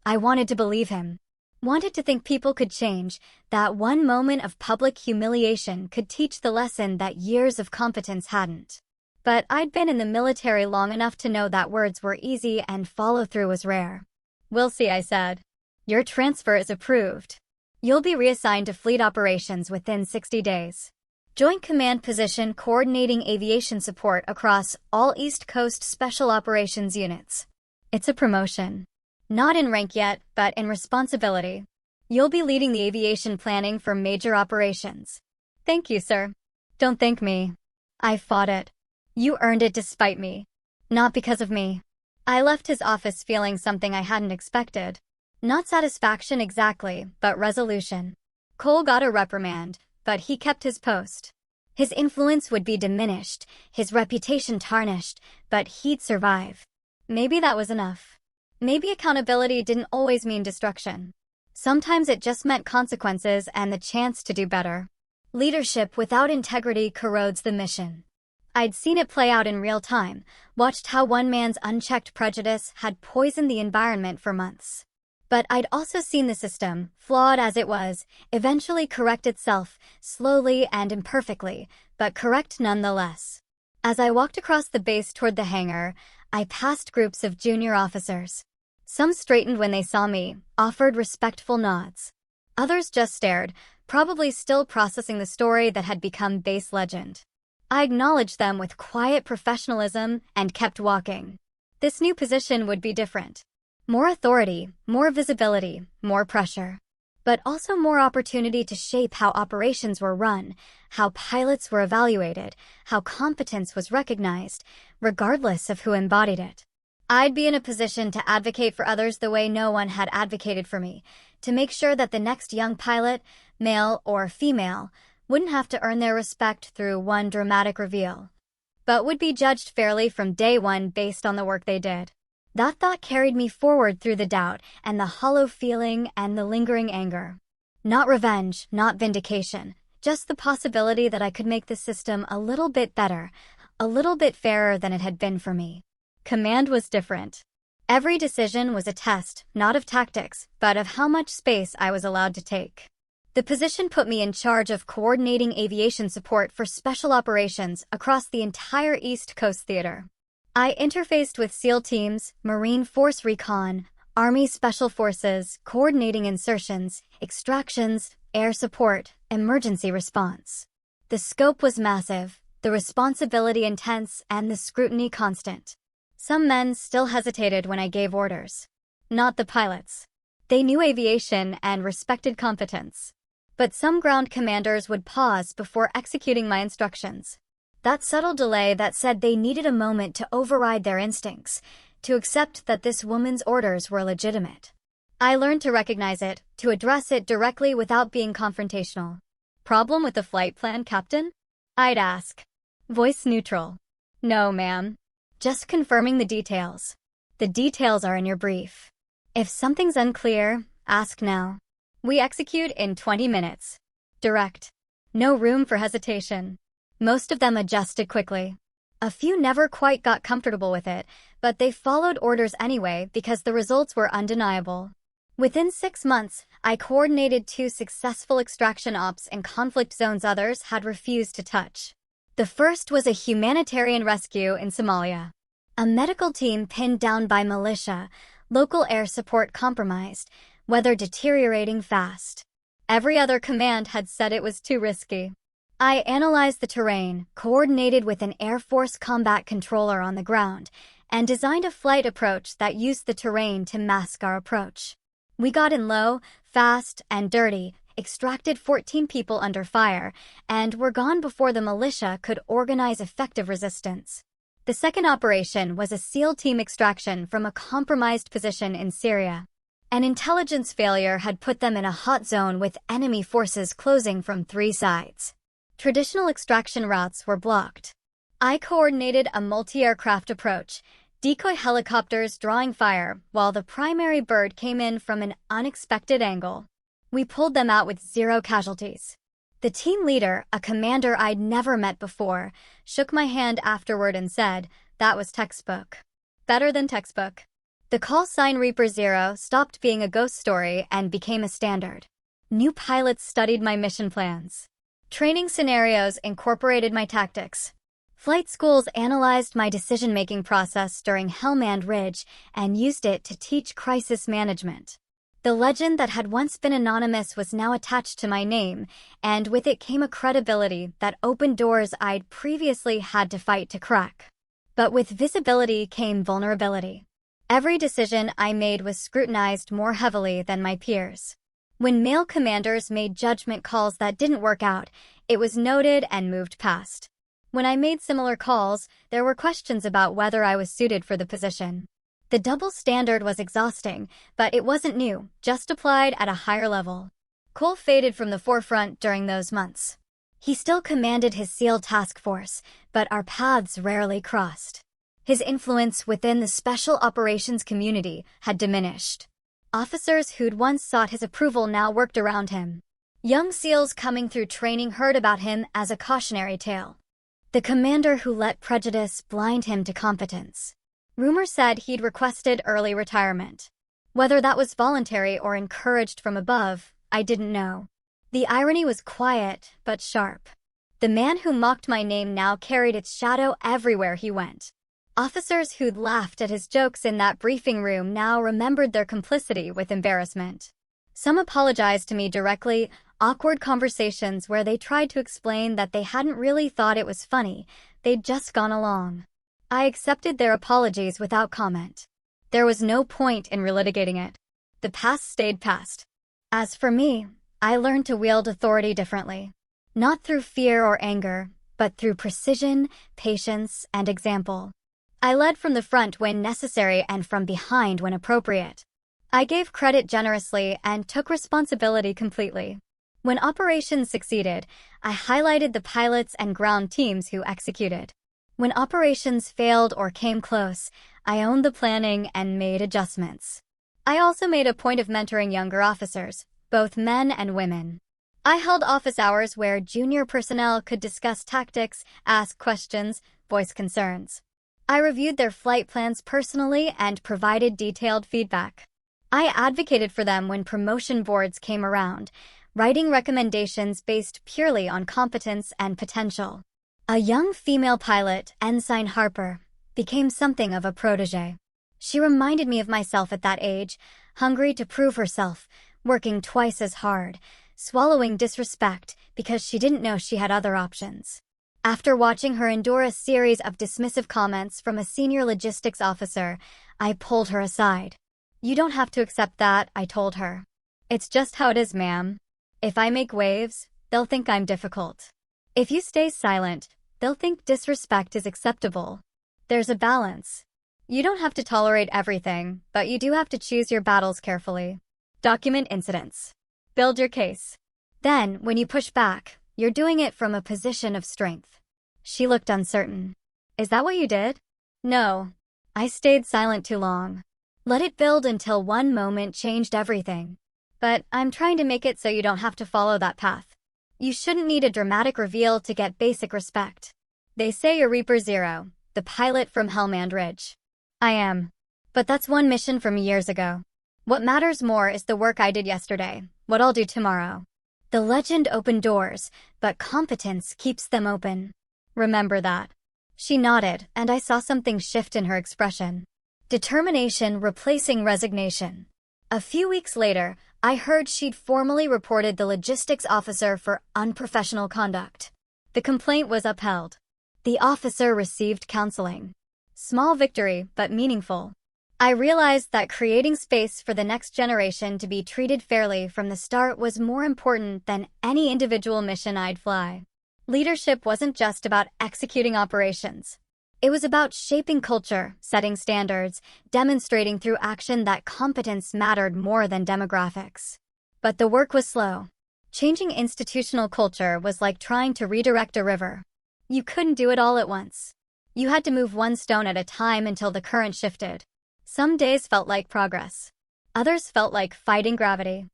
I wanted to believe him. Wanted to think people could change, that one moment of public humiliation could teach the lesson that years of competence hadn't. But I'd been in the military long enough to know that words were easy and follow-through was rare. "We'll see," I said. "Your transfer is approved. You'll be reassigned to fleet operations within 60 days. Joint Command Position coordinating aviation support across all East Coast Special Operations units. It's a promotion. Not in rank yet, but in responsibility. You'll be leading the aviation planning for major operations. Thank you, sir. Don't thank me. I fought it. You earned it despite me. Not because of me. I left his office feeling something I hadn't expected. Not satisfaction exactly, but resolution. Cole got a reprimand, but he kept his post. His influence would be diminished, his reputation tarnished, but he'd survive. Maybe that was enough. Maybe accountability didn't always mean destruction. Sometimes it just meant consequences and the chance to do better. Leadership without integrity corrodes the mission. I'd seen it play out in real time, watched how one man's unchecked prejudice had poisoned the environment for months. But I'd also seen the system, flawed as it was, eventually correct itself, slowly and imperfectly, but correct nonetheless. As I walked across the base toward the hangar, I passed groups of junior officers. Some straightened when they saw me, offered respectful nods. Others just stared, probably still processing the story that had become base legend. I acknowledged them with quiet professionalism and kept walking. This new position would be different. More authority, more visibility, more pressure. But also more opportunity to shape how operations were run, how pilots were evaluated, how competence was recognized, regardless of who embodied it. I'd be in a position to advocate for others the way no one had advocated for me, to make sure that the next young pilot, male or female, wouldn't have to earn their respect through one dramatic reveal, but would be judged fairly from day one based on the work they did. That thought carried me forward through the doubt and the hollow feeling and the lingering anger. Not revenge, not vindication, just the possibility that I could make the system a little bit better, a little bit fairer than it had been for me. Command was different. Every decision was a test, not of tactics, but of how much space I was allowed to take. The position put me in charge of coordinating aviation support for special operations across the entire East Coast Theater. I interfaced with SEAL teams, Marine Force Recon, Army Special Forces, coordinating insertions, extractions, air support, emergency response. The scope was massive, the responsibility intense, and the scrutiny constant. Some men still hesitated when I gave orders. Not the pilots. They knew aviation and respected competence. But some ground commanders would pause before executing my instructions. That subtle delay that said they needed a moment to override their instincts, to accept that this woman's orders were legitimate. I learned to recognize it, to address it directly without being confrontational. Problem with the flight plan, Captain? I'd ask. Voice neutral. No, ma'am. Just confirming the details. The details are in your brief. If something's unclear, ask now. We execute in 20 minutes. Direct. No room for hesitation. Most of them adjusted quickly. A few never quite got comfortable with it, but they followed orders anyway because the results were undeniable. Within 6 months, I coordinated 2 successful extraction ops in conflict zones others had refused to touch. The first was a humanitarian rescue in Somalia. A medical team pinned down by militia, local air support compromised, weather deteriorating fast. Every other command had said it was too risky. I analyzed the terrain, coordinated with an Air Force combat controller on the ground, and designed a flight approach that used the terrain to mask our approach. We got in low, fast, and dirty, extracted 14 people under fire, and were gone before the militia could organize effective resistance. The second operation was a SEAL team extraction from a compromised position in Syria. An intelligence failure had put them in a hot zone with enemy forces closing from 3 sides. Traditional extraction routes were blocked. I coordinated a multi-aircraft approach, decoy helicopters drawing fire, while the primary bird came in from an unexpected angle. We pulled them out with 0 casualties. The team leader, a commander I'd never met before, shook my hand afterward and said, "That was textbook." Better than textbook. The call sign Reaper 0 stopped being a ghost story and became a standard. New pilots studied my mission plans. Training scenarios incorporated my tactics. Flight schools analyzed my decision-making process during Hellman Ridge and used it to teach crisis management. The legend that had once been anonymous was now attached to my name, and with it came a credibility that opened doors I'd previously had to fight to crack. But with visibility came vulnerability. Every decision I made was scrutinized more heavily than my peers. When male commanders made judgment calls that didn't work out, it was noted and moved past. When I made similar calls, there were questions about whether I was suited for the position. The double standard was exhausting, but it wasn't new, just applied at a higher level. Cole faded from the forefront during those months. He still commanded his SEAL task force, but our paths rarely crossed. His influence within the special operations community had diminished. Officers who'd once sought his approval now worked around him. Young SEALs coming through training heard about him as a cautionary tale. The commander who let prejudice blind him to competence. Rumor said he'd requested early retirement. Whether that was voluntary or encouraged from above, I didn't know. The irony was quiet, but sharp. The man who mocked my name now carried its shadow everywhere he went. Officers who'd laughed at his jokes in that briefing room now remembered their complicity with embarrassment. Some apologized to me directly, awkward conversations where they tried to explain that they hadn't really thought it was funny, they'd just gone along. I accepted their apologies without comment. There was no point in relitigating it. The past stayed past. As for me, I learned to wield authority differently. Not through fear or anger, but through precision, patience, and example. I led from the front when necessary and from behind when appropriate. I gave credit generously and took responsibility completely. When operations succeeded, I highlighted the pilots and ground teams who executed. When operations failed or came close, I owned the planning and made adjustments. I also made a point of mentoring younger officers, both men and women. I held office hours where junior personnel could discuss tactics, ask questions, voice concerns. I reviewed their flight plans personally and provided detailed feedback. I advocated for them when promotion boards came around, writing recommendations based purely on competence and potential. A young female pilot, Ensign Harper, became something of a protege. She reminded me of myself at that age, hungry to prove herself, working twice as hard, swallowing disrespect because she didn't know she had other options. After watching her endure a series of dismissive comments from a senior logistics officer, I pulled her aside. "You don't have to accept that," I told her. "It's just how it is, ma'am. If I make waves, they'll think I'm difficult. If you stay silent, they'll think disrespect is acceptable. There's a balance. You don't have to tolerate everything, but you do have to choose your battles carefully. Document incidents. Build your case. Then, when you push back, you're doing it from a position of strength." She looked uncertain. "Is that what you did?" "No. I stayed silent too long. Let it build until one moment changed everything. But I'm trying to make it so you don't have to follow that path. You shouldn't need a dramatic reveal to get basic respect. They say you're Reaper Zero, the pilot from Hellman Ridge. I am. But that's one mission from years ago. What matters more is the work I did yesterday, what I'll do tomorrow. The legend opened doors, but competence keeps them open. Remember that." She nodded, and I saw something shift in her expression. Determination replacing resignation. A few weeks later, I heard she'd formally reported the logistics officer for unprofessional conduct. The complaint was upheld. The officer received counseling. Small victory, but meaningful. I realized that creating space for the next generation to be treated fairly from the start was more important than any individual mission I'd fly. Leadership wasn't just about executing operations. It was about shaping culture, setting standards, demonstrating through action that competence mattered more than demographics. But the work was slow. Changing institutional culture was like trying to redirect a river. You couldn't do it all at once. You had to move one stone at a time until the current shifted. Some days felt like progress. Others felt like fighting gravity.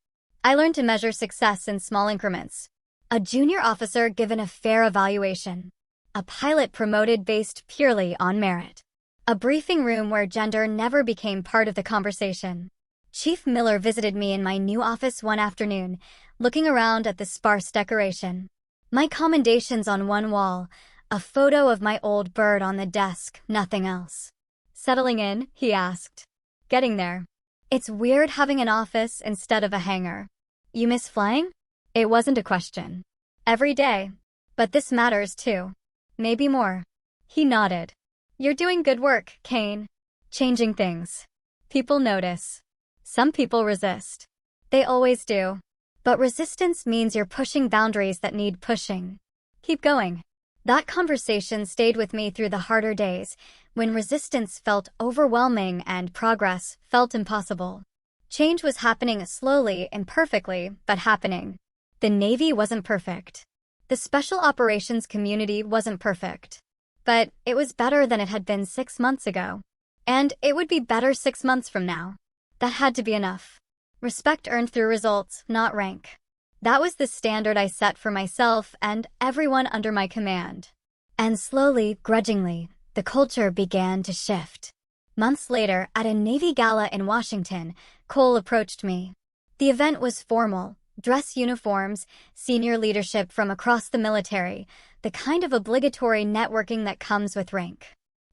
I learned to measure success in small increments. A junior officer given a fair evaluation. A pilot promoted based purely on merit. A briefing room where gender never became part of the conversation. Chief Miller visited me in my new office one afternoon, looking around at the sparse decoration. My commendations on one wall, a photo of my old bird on the desk, nothing else. "Settling in?" he asked. "Getting there. It's weird having an office instead of a hangar. You miss flying? It wasn't a question. Every day. But this matters too. Maybe more. He nodded. You're doing good work, Kane. Changing things. People notice. Some people resist. They always do. But resistance means you're pushing boundaries that need pushing. Keep going. That conversation stayed with me through the harder days, when resistance felt overwhelming and progress felt impossible. Change was happening slowly, imperfectly, but happening. The Navy wasn't perfect. The special operations community wasn't perfect. But it was better than it had been 6 months ago. And it would be better 6 months from now. That had to be enough. Respect earned through results, not rank. That was the standard I set for myself and everyone under my command. And slowly, grudgingly, the culture began to shift. Months later, at a Navy gala in Washington, Cole approached me. The event was formal, dress uniforms, senior leadership from across the military, the kind of obligatory networking that comes with rank.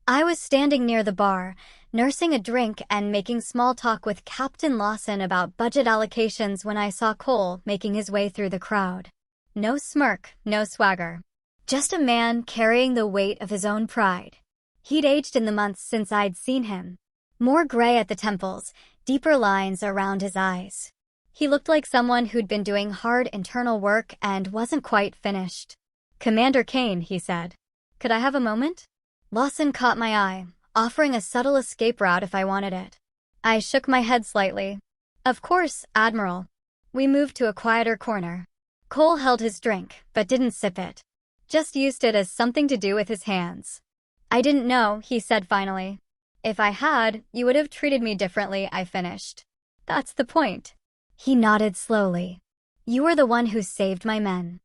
I was standing near the bar, nursing a drink and making small talk with Captain Lawson about budget allocations when I saw Cole making his way through the crowd. No smirk, no swagger. Just a man carrying the weight of his own pride. He'd aged in the months since I'd seen him. More gray at the temples, deeper lines around his eyes. He looked like someone who'd been doing hard internal work and wasn't quite finished. "Commander Kane," he said. "Could I have a moment?" Lawson caught my eye, offering a subtle escape route if I wanted it. I shook my head slightly. "Of course, Admiral." We moved to a quieter corner. Cole held his drink, but didn't sip it. Just used it as something to do with his hands. "I didn't know," he said finally. "If I had, you would have treated me differently," I finished. "That's the point." He nodded slowly. "You were the one who saved my men."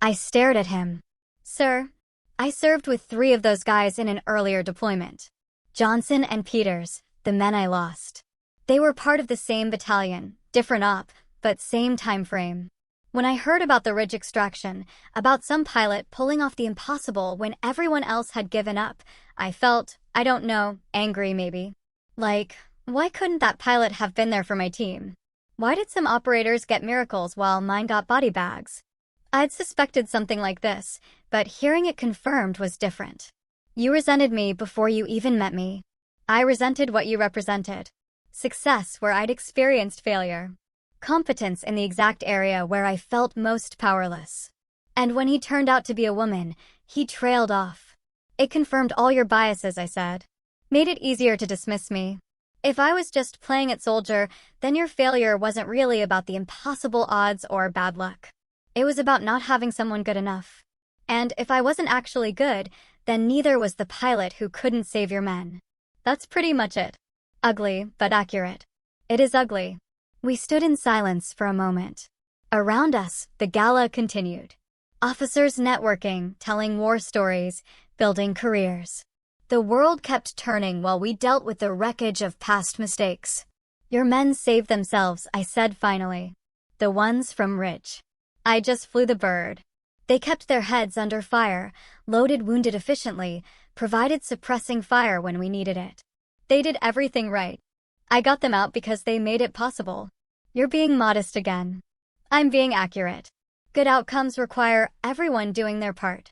I stared at him. "Sir, I served with 3 of those guys in an earlier deployment. Johnson and Peters, the men I lost. They were part of the same battalion, different op, but same time frame. When I heard about the ridge extraction, about some pilot pulling off the impossible when everyone else had given up, I felt, I don't know, angry maybe. Like, why couldn't that pilot have been there for my team? Why did some operators get miracles while mine got body bags? I'd suspected something like this, but hearing it confirmed was different. You resented me before you even met me. I resented what you represented. Success where I'd experienced failure. Competence in the exact area where I felt most powerless. And when he turned out to be a woman, he trailed off. It confirmed all your biases, I said. Made it easier to dismiss me. If I was just playing at soldier, then your failure wasn't really about the impossible odds or bad luck. It was about not having someone good enough. And if I wasn't actually good, then neither was the pilot who couldn't save your men. That's pretty much it. Ugly, but accurate. It is ugly. We stood in silence for a moment. Around us, the gala continued. Officers networking, telling war stories, building careers. The world kept turning while we dealt with the wreckage of past mistakes. Your men saved themselves, I said finally. The ones from Ridge. I just flew the bird. They kept their heads under fire, loaded wounded efficiently, provided suppressing fire when we needed it. They did everything right. I got them out because they made it possible. You're being modest again. I'm being accurate. Good outcomes require everyone doing their part.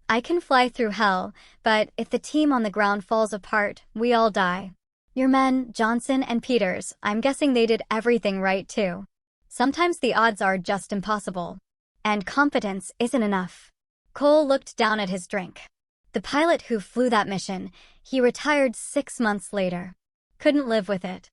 I can fly through hell, but if the team on the ground falls apart, we all die. Your men, Johnson and Peters, I'm guessing they did everything right too. Sometimes the odds are just impossible. And competence isn't enough. Cole looked down at his drink. The pilot who flew that mission, he retired 6 months later. Couldn't live with it.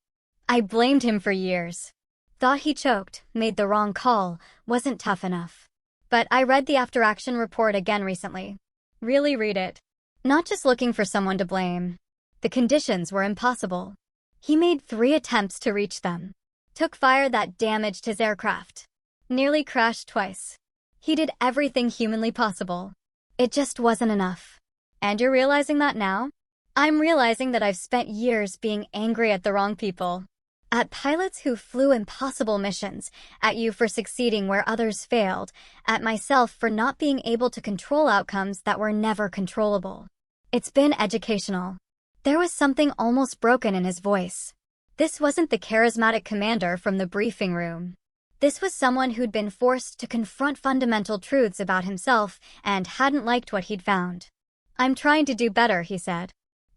I blamed him for years. Thought he choked, made the wrong call, wasn't tough enough. But I read the after-action report again recently. Really read it. Not just looking for someone to blame. The conditions were impossible. He made 3 attempts to reach them. Took fire that damaged his aircraft. Nearly crashed twice. He did everything humanly possible. It just wasn't enough. And you're realizing that now? I'm realizing that I've spent years being angry at the wrong people. At pilots who flew impossible missions, at you for succeeding where others failed, at myself for not being able to control outcomes that were never controllable. It's been educational. There was something almost broken in his voice. This wasn't the charismatic commander from the briefing room. This was someone who'd been forced to confront fundamental truths about himself and hadn't liked what he'd found. "I'm trying to do better," he said.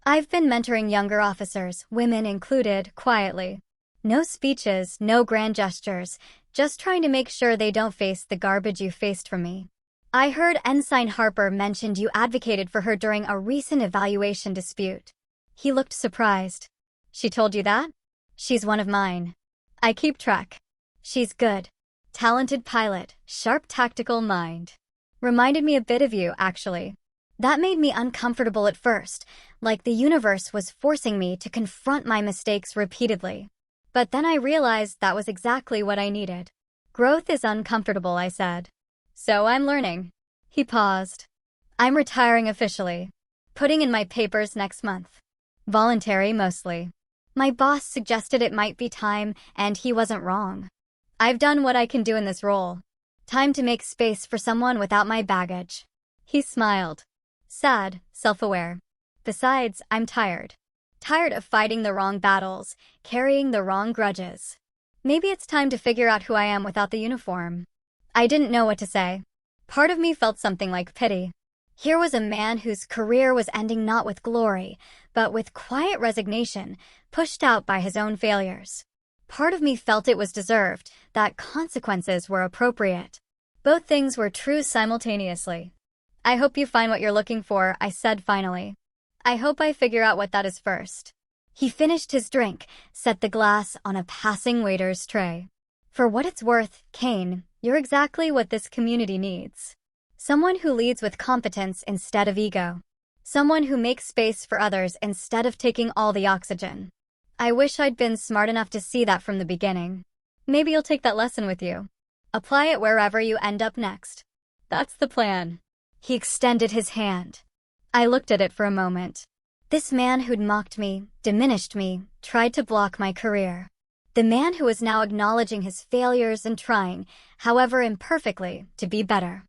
"I've been mentoring younger officers, women included, quietly. No speeches, no grand gestures, just trying to make sure they don't face the garbage you faced from me. I heard Ensign Harper mentioned you advocated for her during a recent evaluation dispute." He looked surprised. "She told you that?" "She's one of mine. I keep track. She's good. Talented pilot, sharp tactical mind. Reminded me a bit of you, actually." That made me uncomfortable at first, like the universe was forcing me to confront my mistakes repeatedly. But then I realized that was exactly what I needed. "Growth is uncomfortable," I said. "So I'm learning." He paused. "I'm retiring officially. Putting in my papers next month. Voluntary, mostly. My boss suggested it might be time, and he wasn't wrong. I've done what I can do in this role. Time to make space for someone without my baggage." He smiled. Sad, self-aware. "Besides, I'm tired. Tired of fighting the wrong battles, carrying the wrong grudges. Maybe it's time to figure out who I am without the uniform." I didn't know what to say. Part of me felt something like pity. Here was a man whose career was ending not with glory, but with quiet resignation, pushed out by his own failures. Part of me felt it was deserved, that consequences were appropriate. Both things were true simultaneously. "I hope you find what you're looking for," I said finally. "I hope I figure out what that is first." He finished his drink, set the glass on a passing waiter's tray. "For what it's worth, Kane, you're exactly what this community needs. Someone who leads with competence instead of ego. Someone who makes space for others instead of taking all the oxygen. I wish I'd been smart enough to see that from the beginning. Maybe you'll take that lesson with you. Apply it wherever you end up next." "That's the plan." He extended his hand. I looked at it for a moment. This man who'd mocked me, diminished me, tried to block my career. The man who was now acknowledging his failures and trying, however imperfectly, to be better.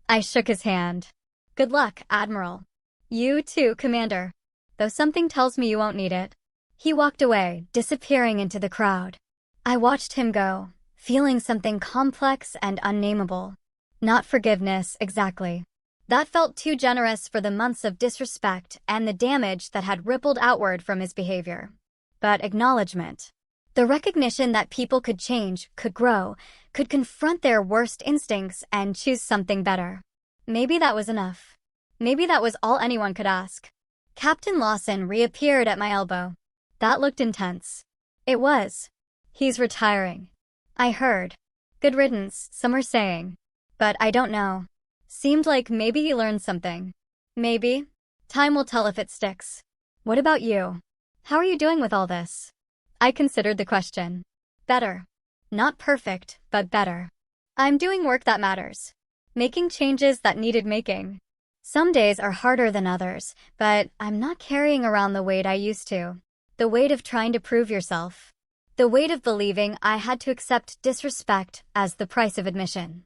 I shook his hand. "Good luck, Admiral." "You too, Commander. Though something tells me you won't need it." He walked away, disappearing into the crowd. I watched him go, feeling something complex and unnameable. Not forgiveness, exactly. That felt too generous for the months of disrespect and the damage that had rippled outward from his behavior. But acknowledgement. The recognition that people could change, could grow, could confront their worst instincts and choose something better. Maybe that was enough. Maybe that was all anyone could ask. Captain Lawson reappeared at my elbow. That looked intense. It was. "He's retiring." I heard. "Good riddance," some were saying. But I don't know. Seemed like maybe he learned something. Maybe. Time will tell if it sticks. "What about you? How are you doing with all this?" I considered the question. "Better. Not perfect, but better. I'm doing work that matters. Making changes that needed making. Some days are harder than others, but I'm not carrying around the weight I used to. The weight of trying to prove yourself. The weight of believing I had to accept disrespect as the price of admission.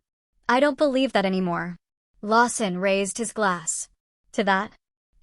I don't believe that anymore." Lawson raised his glass. To that,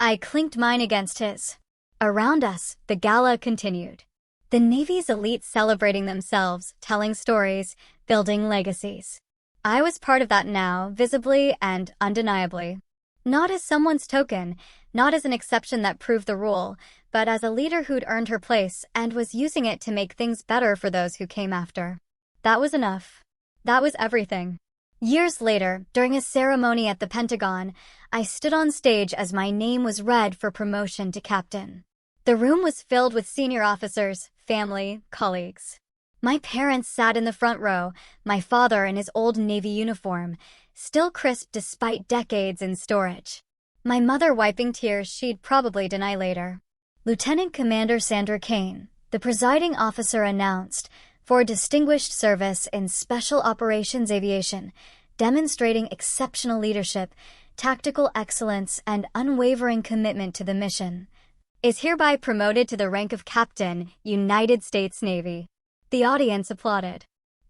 I clinked mine against his. Around us, the gala continued. The Navy's elite celebrating themselves, telling stories, building legacies. I was part of that now, visibly and undeniably. Not as someone's token, not as an exception that proved the rule, but as a leader who'd earned her place and was using it to make things better for those who came after. That was enough. That was everything. Years later, during a ceremony at the Pentagon, I stood on stage as my name was read for promotion to captain. The room was filled with senior officers, family, colleagues. My parents sat in the front row, my father in his old Navy uniform, still crisp despite decades in storage. My mother wiping tears she'd probably deny later. Lieutenant Commander Sandra Kane, the presiding officer, announced, "For distinguished service in Special Operations Aviation, demonstrating exceptional leadership, tactical excellence, and unwavering commitment to the mission, is hereby promoted to the rank of Captain, United States Navy." The audience applauded.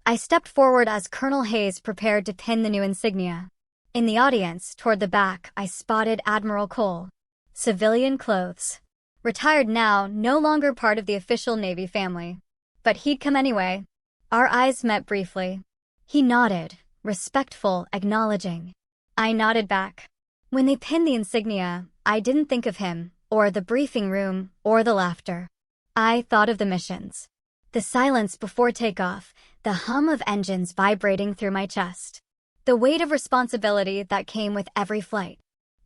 I stepped forward as Colonel Hayes prepared to pin the new insignia. In the audience, toward the back, I spotted Admiral Cole. Civilian clothes. Retired now, no longer part of the official Navy family. but he'd come anyway. Our eyes met briefly. He nodded, respectful, acknowledging. I nodded back. When they pinned the insignia, I didn't think of him, or the briefing room, or the laughter. I thought of the missions. The silence before takeoff, the hum of engines vibrating through my chest. The weight of responsibility that came with every flight.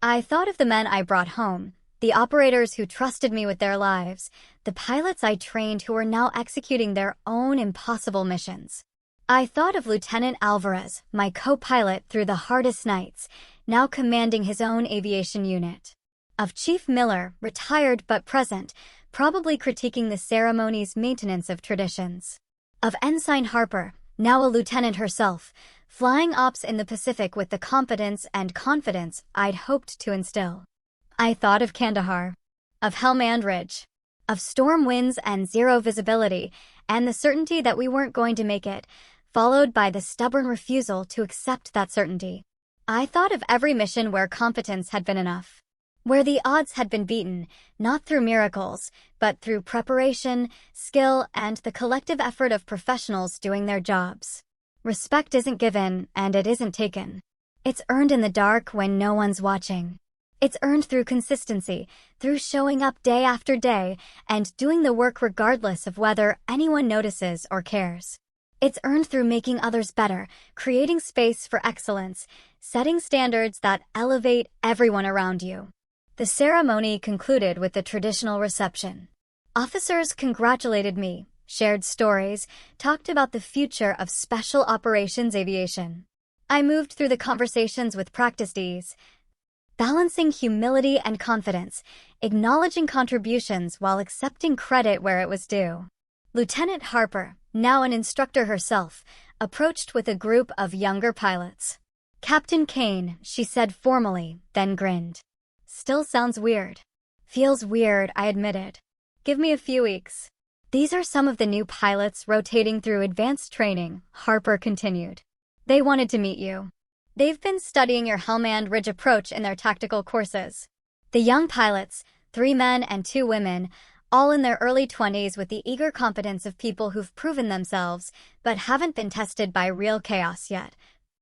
I thought of the men I brought home, the operators who trusted me with their lives, the pilots I trained who were now executing their own impossible missions. I thought of Lieutenant Alvarez, my co-pilot through the hardest nights, now commanding his own aviation unit. Of Chief Miller, retired but present, probably critiquing the ceremony's maintenance of traditions. Of Ensign Harper, now a lieutenant herself, flying ops in the Pacific with the competence and confidence I'd hoped to instill. I thought of Kandahar, of Helmand Ridge, of storm winds and zero visibility, and the certainty that we weren't going to make it, followed by the stubborn refusal to accept that certainty. I thought of every mission where competence had been enough, where the odds had been beaten, not through miracles, but through preparation, skill, and the collective effort of professionals doing their jobs. Respect isn't given, and it isn't taken. It's earned in the dark when no one's watching. It's earned through consistency, through showing up day after day, and doing the work regardless of whether anyone notices or cares. It's earned through making others better, creating space for excellence, setting standards that elevate everyone around you. The ceremony concluded with the traditional reception. Officers congratulated me, shared stories, talked about the future of special operations aviation. I moved through the conversations with practiced ease, balancing humility and confidence, acknowledging contributions while accepting credit where it was due. Lieutenant Harper, now an instructor herself, approached with a group of younger pilots. "Captain Kane," she said formally, then grinned. "Still sounds weird." "Feels weird," I admitted. "Give me a few weeks." "These are some of the new pilots rotating through advanced training," Harper continued. "They wanted to meet you. They've been studying your Helmand Ridge approach in their tactical courses." The young pilots, 3 men and 2 women, all in their early 20s with the eager competence of people who've proven themselves but haven't been tested by real chaos yet,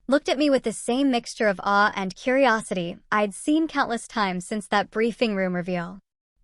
looked at me with the same mixture of awe and curiosity I'd seen countless times since that briefing room reveal.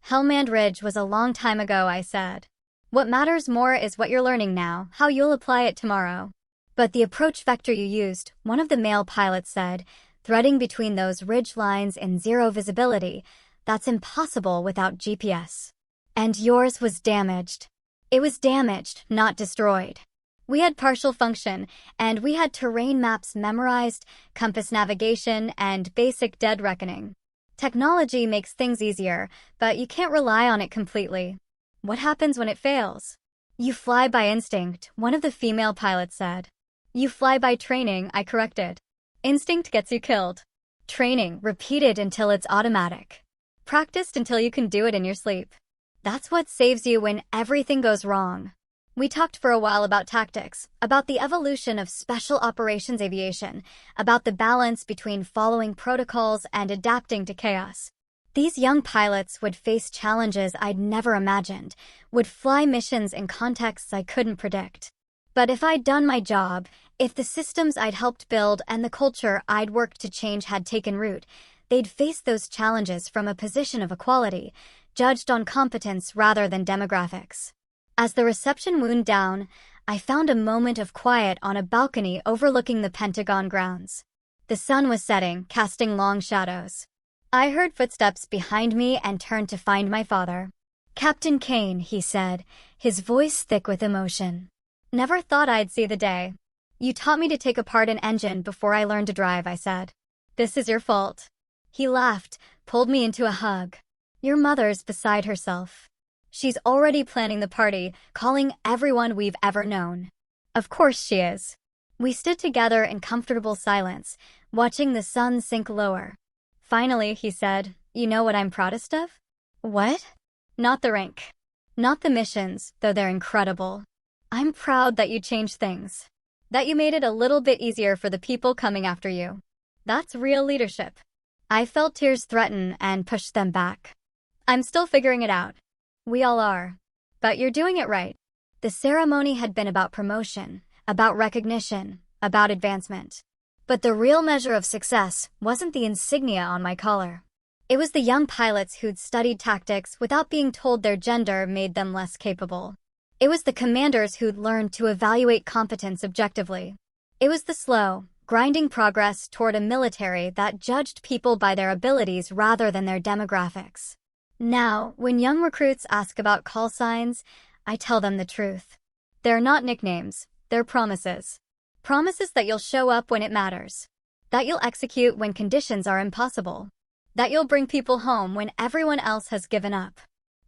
"Helmand Ridge was a long time ago," I said. "What matters more is what you're learning now, how you'll apply it tomorrow." "But the approach vector you used," one of the male pilots said, "threading between those ridge lines in zero visibility, that's impossible without GPS. And yours was damaged." "It was damaged, not destroyed. We had partial function, and we had terrain maps memorized, compass navigation, and basic dead reckoning. Technology makes things easier, but you can't rely on it completely." "What happens when it fails?" "You fly by instinct," one of the female pilots said. "You fly by training," I corrected. "Instinct gets you killed. Training, repeated until it's automatic. Practiced until you can do it in your sleep. That's what saves you when everything goes wrong." We talked for a while about tactics, about the evolution of special operations aviation, about the balance between following protocols and adapting to chaos. These young pilots would face challenges I'd never imagined, would fly missions in contexts I couldn't predict. But if I'd done my job, if the systems I'd helped build and the culture I'd worked to change had taken root, they'd face those challenges from a position of equality, judged on competence rather than demographics. As the reception wound down, I found a moment of quiet on a balcony overlooking the Pentagon grounds. The sun was setting, casting long shadows. I heard footsteps behind me and turned to find my father. "Captain Kane," he said, his voice thick with emotion. "Never thought I'd see the day. You taught me to take apart an engine before I learned to drive," I said. "This is your fault." He laughed, pulled me into a hug. "Your mother's beside herself. She's already planning the party, calling everyone we've ever known." "Of course she is." We stood together in comfortable silence, watching the sun sink lower. Finally, he said, "You know what I'm proudest of?" "What?" "Not the rank. Not the missions, though they're incredible. I'm proud that you changed things. That you made it a little bit easier for the people coming after you. That's real leadership." I felt tears threaten and pushed them back. "I'm still figuring it out." "We all are. But you're doing it right. The ceremony had been about promotion, about recognition, about advancement. But the real measure of success wasn't the insignia on my collar. It was the young pilots who'd studied tactics without being told their gender made them less capable. It was the commanders who'd learned to evaluate competence objectively. It was the slow, grinding progress toward a military that judged people by their abilities rather than their demographics. Now, when young recruits ask about call signs, I tell them the truth. They're not nicknames, they're promises. Promises that you'll show up when it matters. That you'll execute when conditions are impossible. That you'll bring people home when everyone else has given up.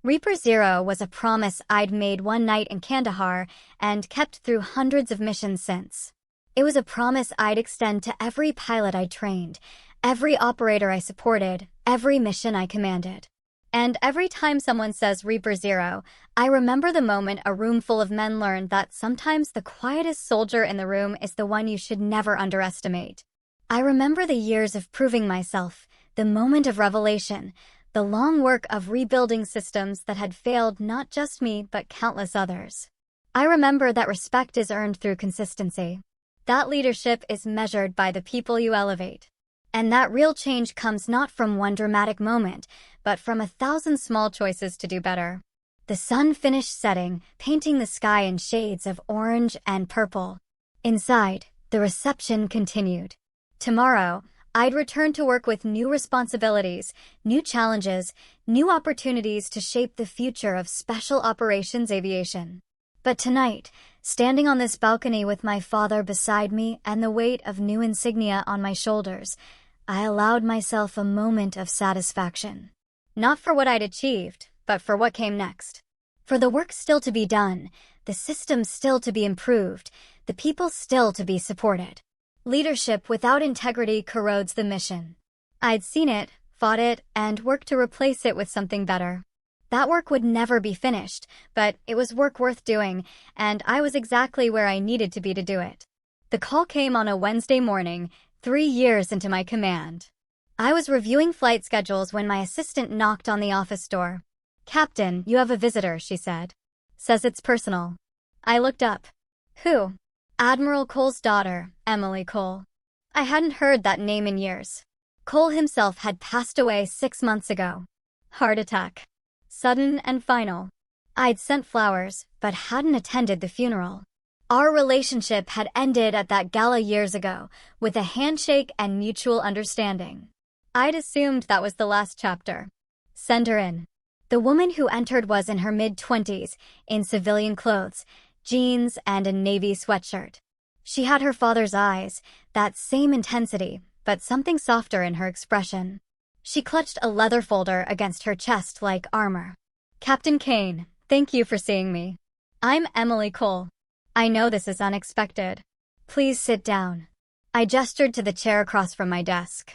Reaper Zero was a promise I'd made one night in Kandahar and kept through hundreds of missions since. It was a promise I'd extend to every pilot I trained, every operator I supported, every mission I commanded. And every time someone says Reaper Zero, I remember the moment a room full of men learned that sometimes the quietest soldier in the room is the one you should never underestimate. I remember the years of proving myself, the moment of revelation, the long work of rebuilding systems that had failed not just me but countless others. I remember that respect is earned through consistency. That leadership is measured by the people you elevate. And that real change comes not from one dramatic moment, but from 1,000 small choices to do better. The sun finished setting, painting the sky in shades of orange and purple. Inside, the reception continued. Tomorrow, I'd return to work with new responsibilities, new challenges, new opportunities to shape the future of special operations aviation. But tonight, standing on this balcony with my father beside me and the weight of new insignia on my shoulders, I allowed myself a moment of satisfaction. Not for what I'd achieved, but for what came next. For the work still to be done, the system still to be improved, the people still to be supported. Leadership without integrity corrodes the mission. I'd seen it, fought it, and worked to replace it with something better. That work would never be finished, but it was work worth doing, and I was exactly where I needed to be to do it. The call came on a Wednesday morning, 3 years into my command. I was reviewing flight schedules when my assistant knocked on the office door. "Captain, you have a visitor," she said. "Says it's personal." I looked up. Who? Admiral Cole's daughter, Emily Cole. I hadn't heard that name in years. Cole himself had passed away 6 months ago. Heart attack. Sudden and final. I'd sent flowers, but hadn't attended the funeral. Our relationship had ended at that gala years ago, with a handshake and mutual understanding. I'd assumed that was the last chapter. Send her in. The woman who entered was in her mid-20s, in civilian clothes, jeans and a navy sweatshirt. She had her father's eyes, that same intensity, but something softer in her expression. She clutched a leather folder against her chest like armor. "Captain Kane, thank you for seeing me. I'm Emily Cole. I know this is unexpected. Please sit down." I gestured to the chair across from my desk.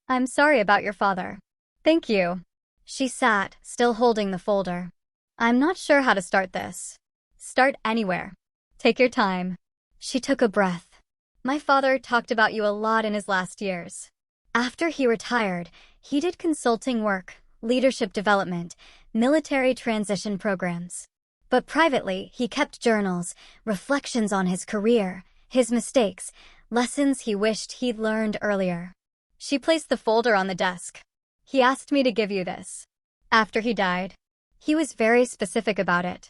"I'm sorry about your father." "Thank you." She sat, still holding the folder. "I'm not sure how to start this." "Start anywhere. Take your time." She took a breath. "My father talked about you a lot in his last years. After he retired, he did consulting work, leadership development, military transition programs. But privately, he kept journals, reflections on his career, his mistakes, lessons he wished he'd learned earlier." She placed the folder on the desk. "He asked me to give you this. After he died. He was very specific about it."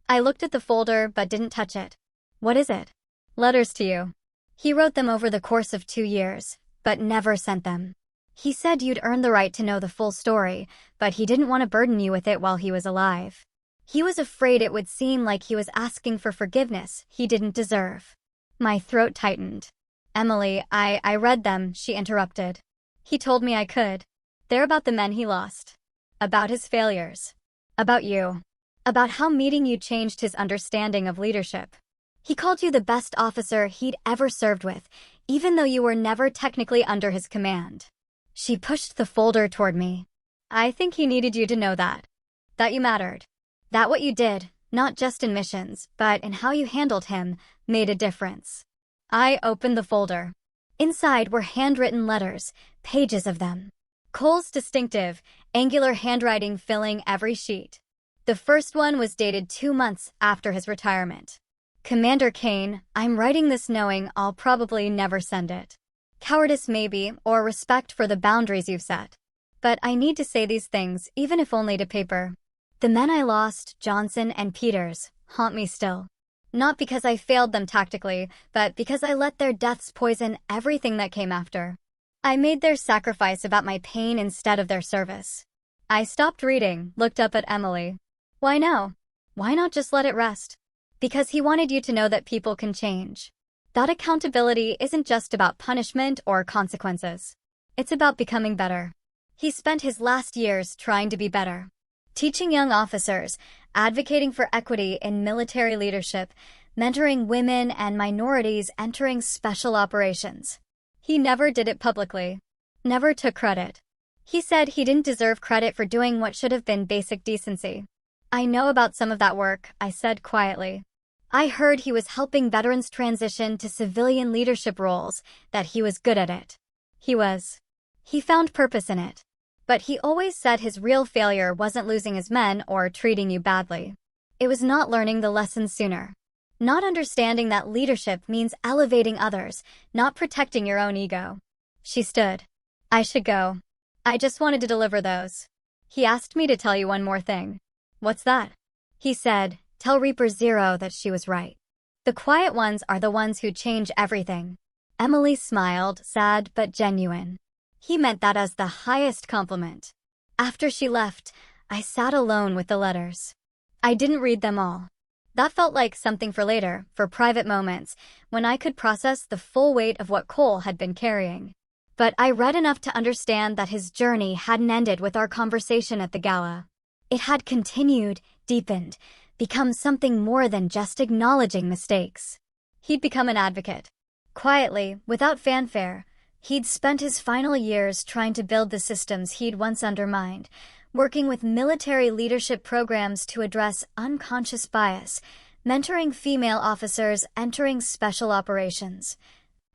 I looked at the folder but didn't touch it. "What is it?" "Letters to you. He wrote them over the course of 2 years, but never sent them. He said you'd earned the right to know the full story, but he didn't want to burden you with it while he was alive. He was afraid it would seem like he was asking for forgiveness he didn't deserve." My throat tightened. "Emily, I read them," she interrupted. "He told me I could. They're about the men he lost. About his failures. About you. About how meeting you changed his understanding of leadership. He called you the best officer he'd ever served with, even though you were never technically under his command." She pushed the folder toward me. "I think he needed you to know that. That you mattered. That what you did, not just in missions, but in how you handled him, made a difference." I opened the folder. Inside were handwritten letters, pages of them. Cole's distinctive, angular handwriting filling every sheet. The first one was dated 2 months after his retirement. Commander Kane, I'm writing this knowing I'll probably never send it. Cowardice maybe, or respect for the boundaries you've set. But I need to say these things, even if only to paper. The men I lost, Johnson and Peters, haunt me still. Not because I failed them tactically, but because I let their deaths poison everything that came after. I made their sacrifice about my pain instead of their service. I stopped reading, looked up at Emily. Why no? Why not just let it rest? Because he wanted you to know that people can change. That accountability isn't just about punishment or consequences. It's about becoming better. He spent his last years trying to be better. Teaching young officers, advocating for equity in military leadership, mentoring women and minorities entering special operations. He never did it publicly. Never took credit. He said he didn't deserve credit for doing what should have been basic decency. I know about some of that work, I said quietly. I heard he was helping veterans transition to civilian leadership roles, that he was good at it. He was. He found purpose in it. But he always said his real failure wasn't losing his men or treating you badly. It was not learning the lesson sooner. Not understanding that leadership means elevating others, not protecting your own ego. She stood. I should go. I just wanted to deliver those. He asked me to tell you one more thing. What's that? He said, tell Reaper Zero that she was right. The quiet ones are the ones who change everything. Emily smiled, sad but genuine. He meant that as the highest compliment. After she left, I sat alone with the letters. I didn't read them all. That felt like something for later, for private moments, when I could process the full weight of what Cole had been carrying. But I read enough to understand that his journey hadn't ended with our conversation at the gala. It had continued, deepened, become something more than just acknowledging mistakes. He'd become an advocate. Quietly, without fanfare, he'd spent his final years trying to build the systems he'd once undermined, working with military leadership programs to address unconscious bias, mentoring female officers entering special operations,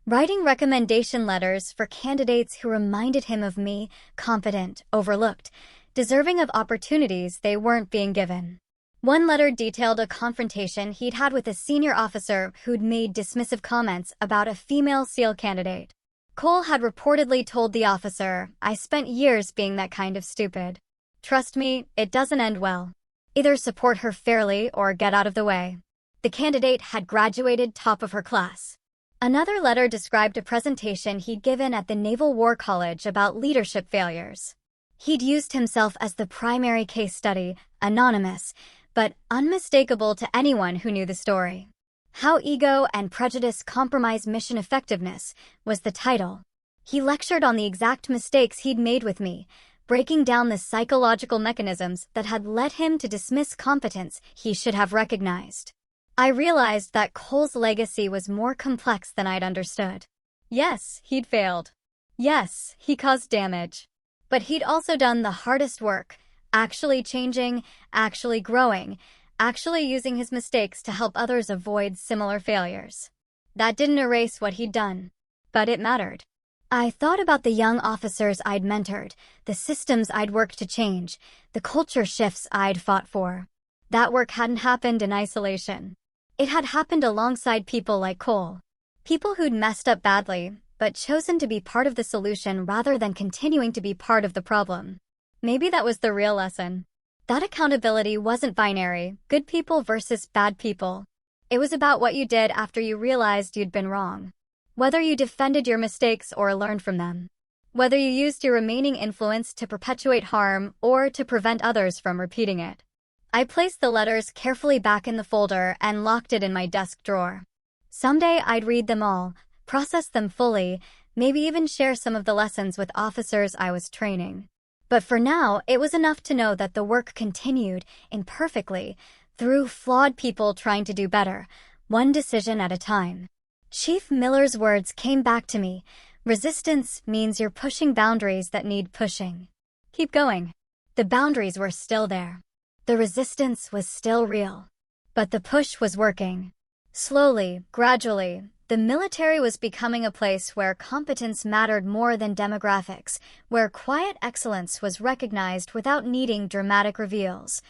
writing recommendation letters for candidates who reminded him of me, competent, overlooked, deserving of opportunities they weren't being given. One letter detailed a confrontation he'd had with a senior officer who'd made dismissive comments about a female SEAL candidate. Cole had reportedly told the officer, I spent years being that kind of stupid. Trust me, it doesn't end well. Either support her fairly or get out of the way. The candidate had graduated top of her class. Another letter described a presentation he'd given at the Naval War College about leadership failures. He'd used himself as the primary case study, anonymous, but unmistakable to anyone who knew the story. How Ego and Prejudice Compromise Mission Effectiveness was the title. He lectured on the exact mistakes he'd made with me, breaking down the psychological mechanisms that had led him to dismiss competence he should have recognized. I realized that Cole's legacy was more complex than I'd understood. Yes, he'd failed. Yes, he caused damage. But he'd also done the hardest work, actually changing, actually growing, actually using his mistakes to help others avoid similar failures. That didn't erase what he'd done, but it mattered. I thought about the young officers I'd mentored, the systems I'd worked to change, the culture shifts I'd fought for. That work hadn't happened in isolation. It had happened alongside people like Cole. People who'd messed up badly, but chosen to be part of the solution rather than continuing to be part of the problem. Maybe that was the real lesson. That accountability wasn't binary, good people versus bad people. It was about what you did after you realized you'd been wrong. Whether you defended your mistakes or learned from them. Whether you used your remaining influence to perpetuate harm or to prevent others from repeating it. I placed the letters carefully back in the folder and locked it in my desk drawer. Someday I'd read them all, process them fully, maybe even share some of the lessons with officers I was training. But for now, it was enough to know that the work continued, imperfectly, through flawed people trying to do better, one decision at a time. Chief Miller's words came back to me. Resistance means you're pushing boundaries that need pushing. Keep going. The boundaries were still there. The resistance was still real. But the push was working. Slowly, gradually, the military was becoming a place where competence mattered more than demographics, where quiet excellence was recognized without needing dramatic reveals,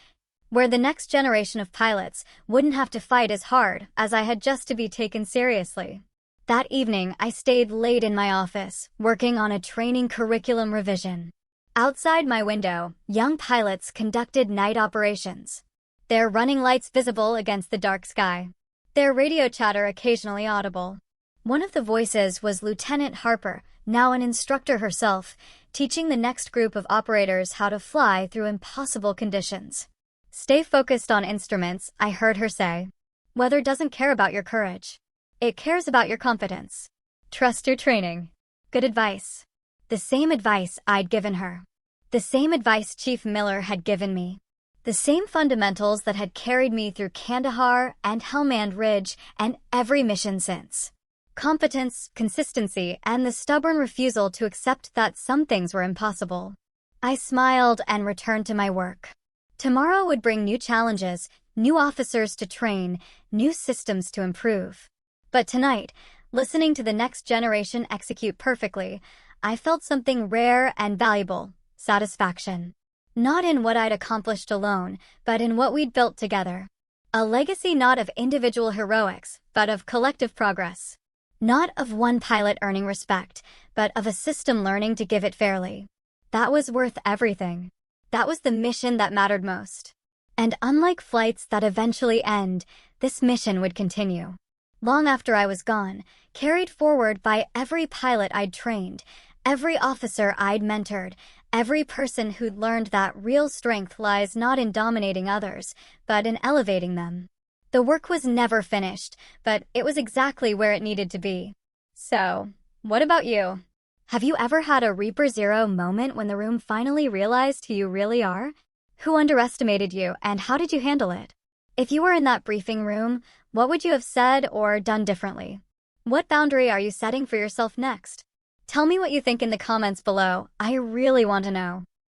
where the next generation of pilots wouldn't have to fight as hard as I had just to be taken seriously. That evening, I stayed late in my office, working on a training curriculum revision. Outside my window, young pilots conducted night operations, their running lights visible against the dark sky, their radio chatter occasionally audible. One of the voices was Lieutenant Harper, now an instructor herself, teaching the next group of operators how to fly through impossible conditions. "Stay focused on instruments," I heard her say. "Weather doesn't care about your courage. It cares about your confidence. Trust your training." Good advice. The same advice I'd given her. The same advice Chief Miller had given me. The same fundamentals that had carried me through Kandahar and Helmand Ridge and every mission since. Competence, consistency, and the stubborn refusal to accept that some things were impossible. I smiled and returned to my work. Tomorrow would bring new challenges, new officers to train, new systems to improve. But tonight, listening to the next generation execute perfectly, I felt something rare and valuable: satisfaction. Not in what I'd accomplished alone, but in what we'd built together. A legacy not of individual heroics, but of collective progress. Not of one pilot earning respect, but of a system learning to give it fairly. That was worth everything. That was the mission that mattered most. And unlike flights that eventually end, this mission would continue. Long after I was gone, carried forward by every pilot I'd trained, every officer I'd mentored, every person who'd learned that real strength lies not in dominating others, but in elevating them. The work was never finished, but it was exactly where it needed to be. So, what about you? Have you ever had a Reaper Zero moment when the room finally realized who you really are? Who underestimated you, and how did you handle it? If you were in that briefing room, what would you have said or done differently? What boundary are you setting for yourself next? Tell me what you think in the comments below. I really want to know.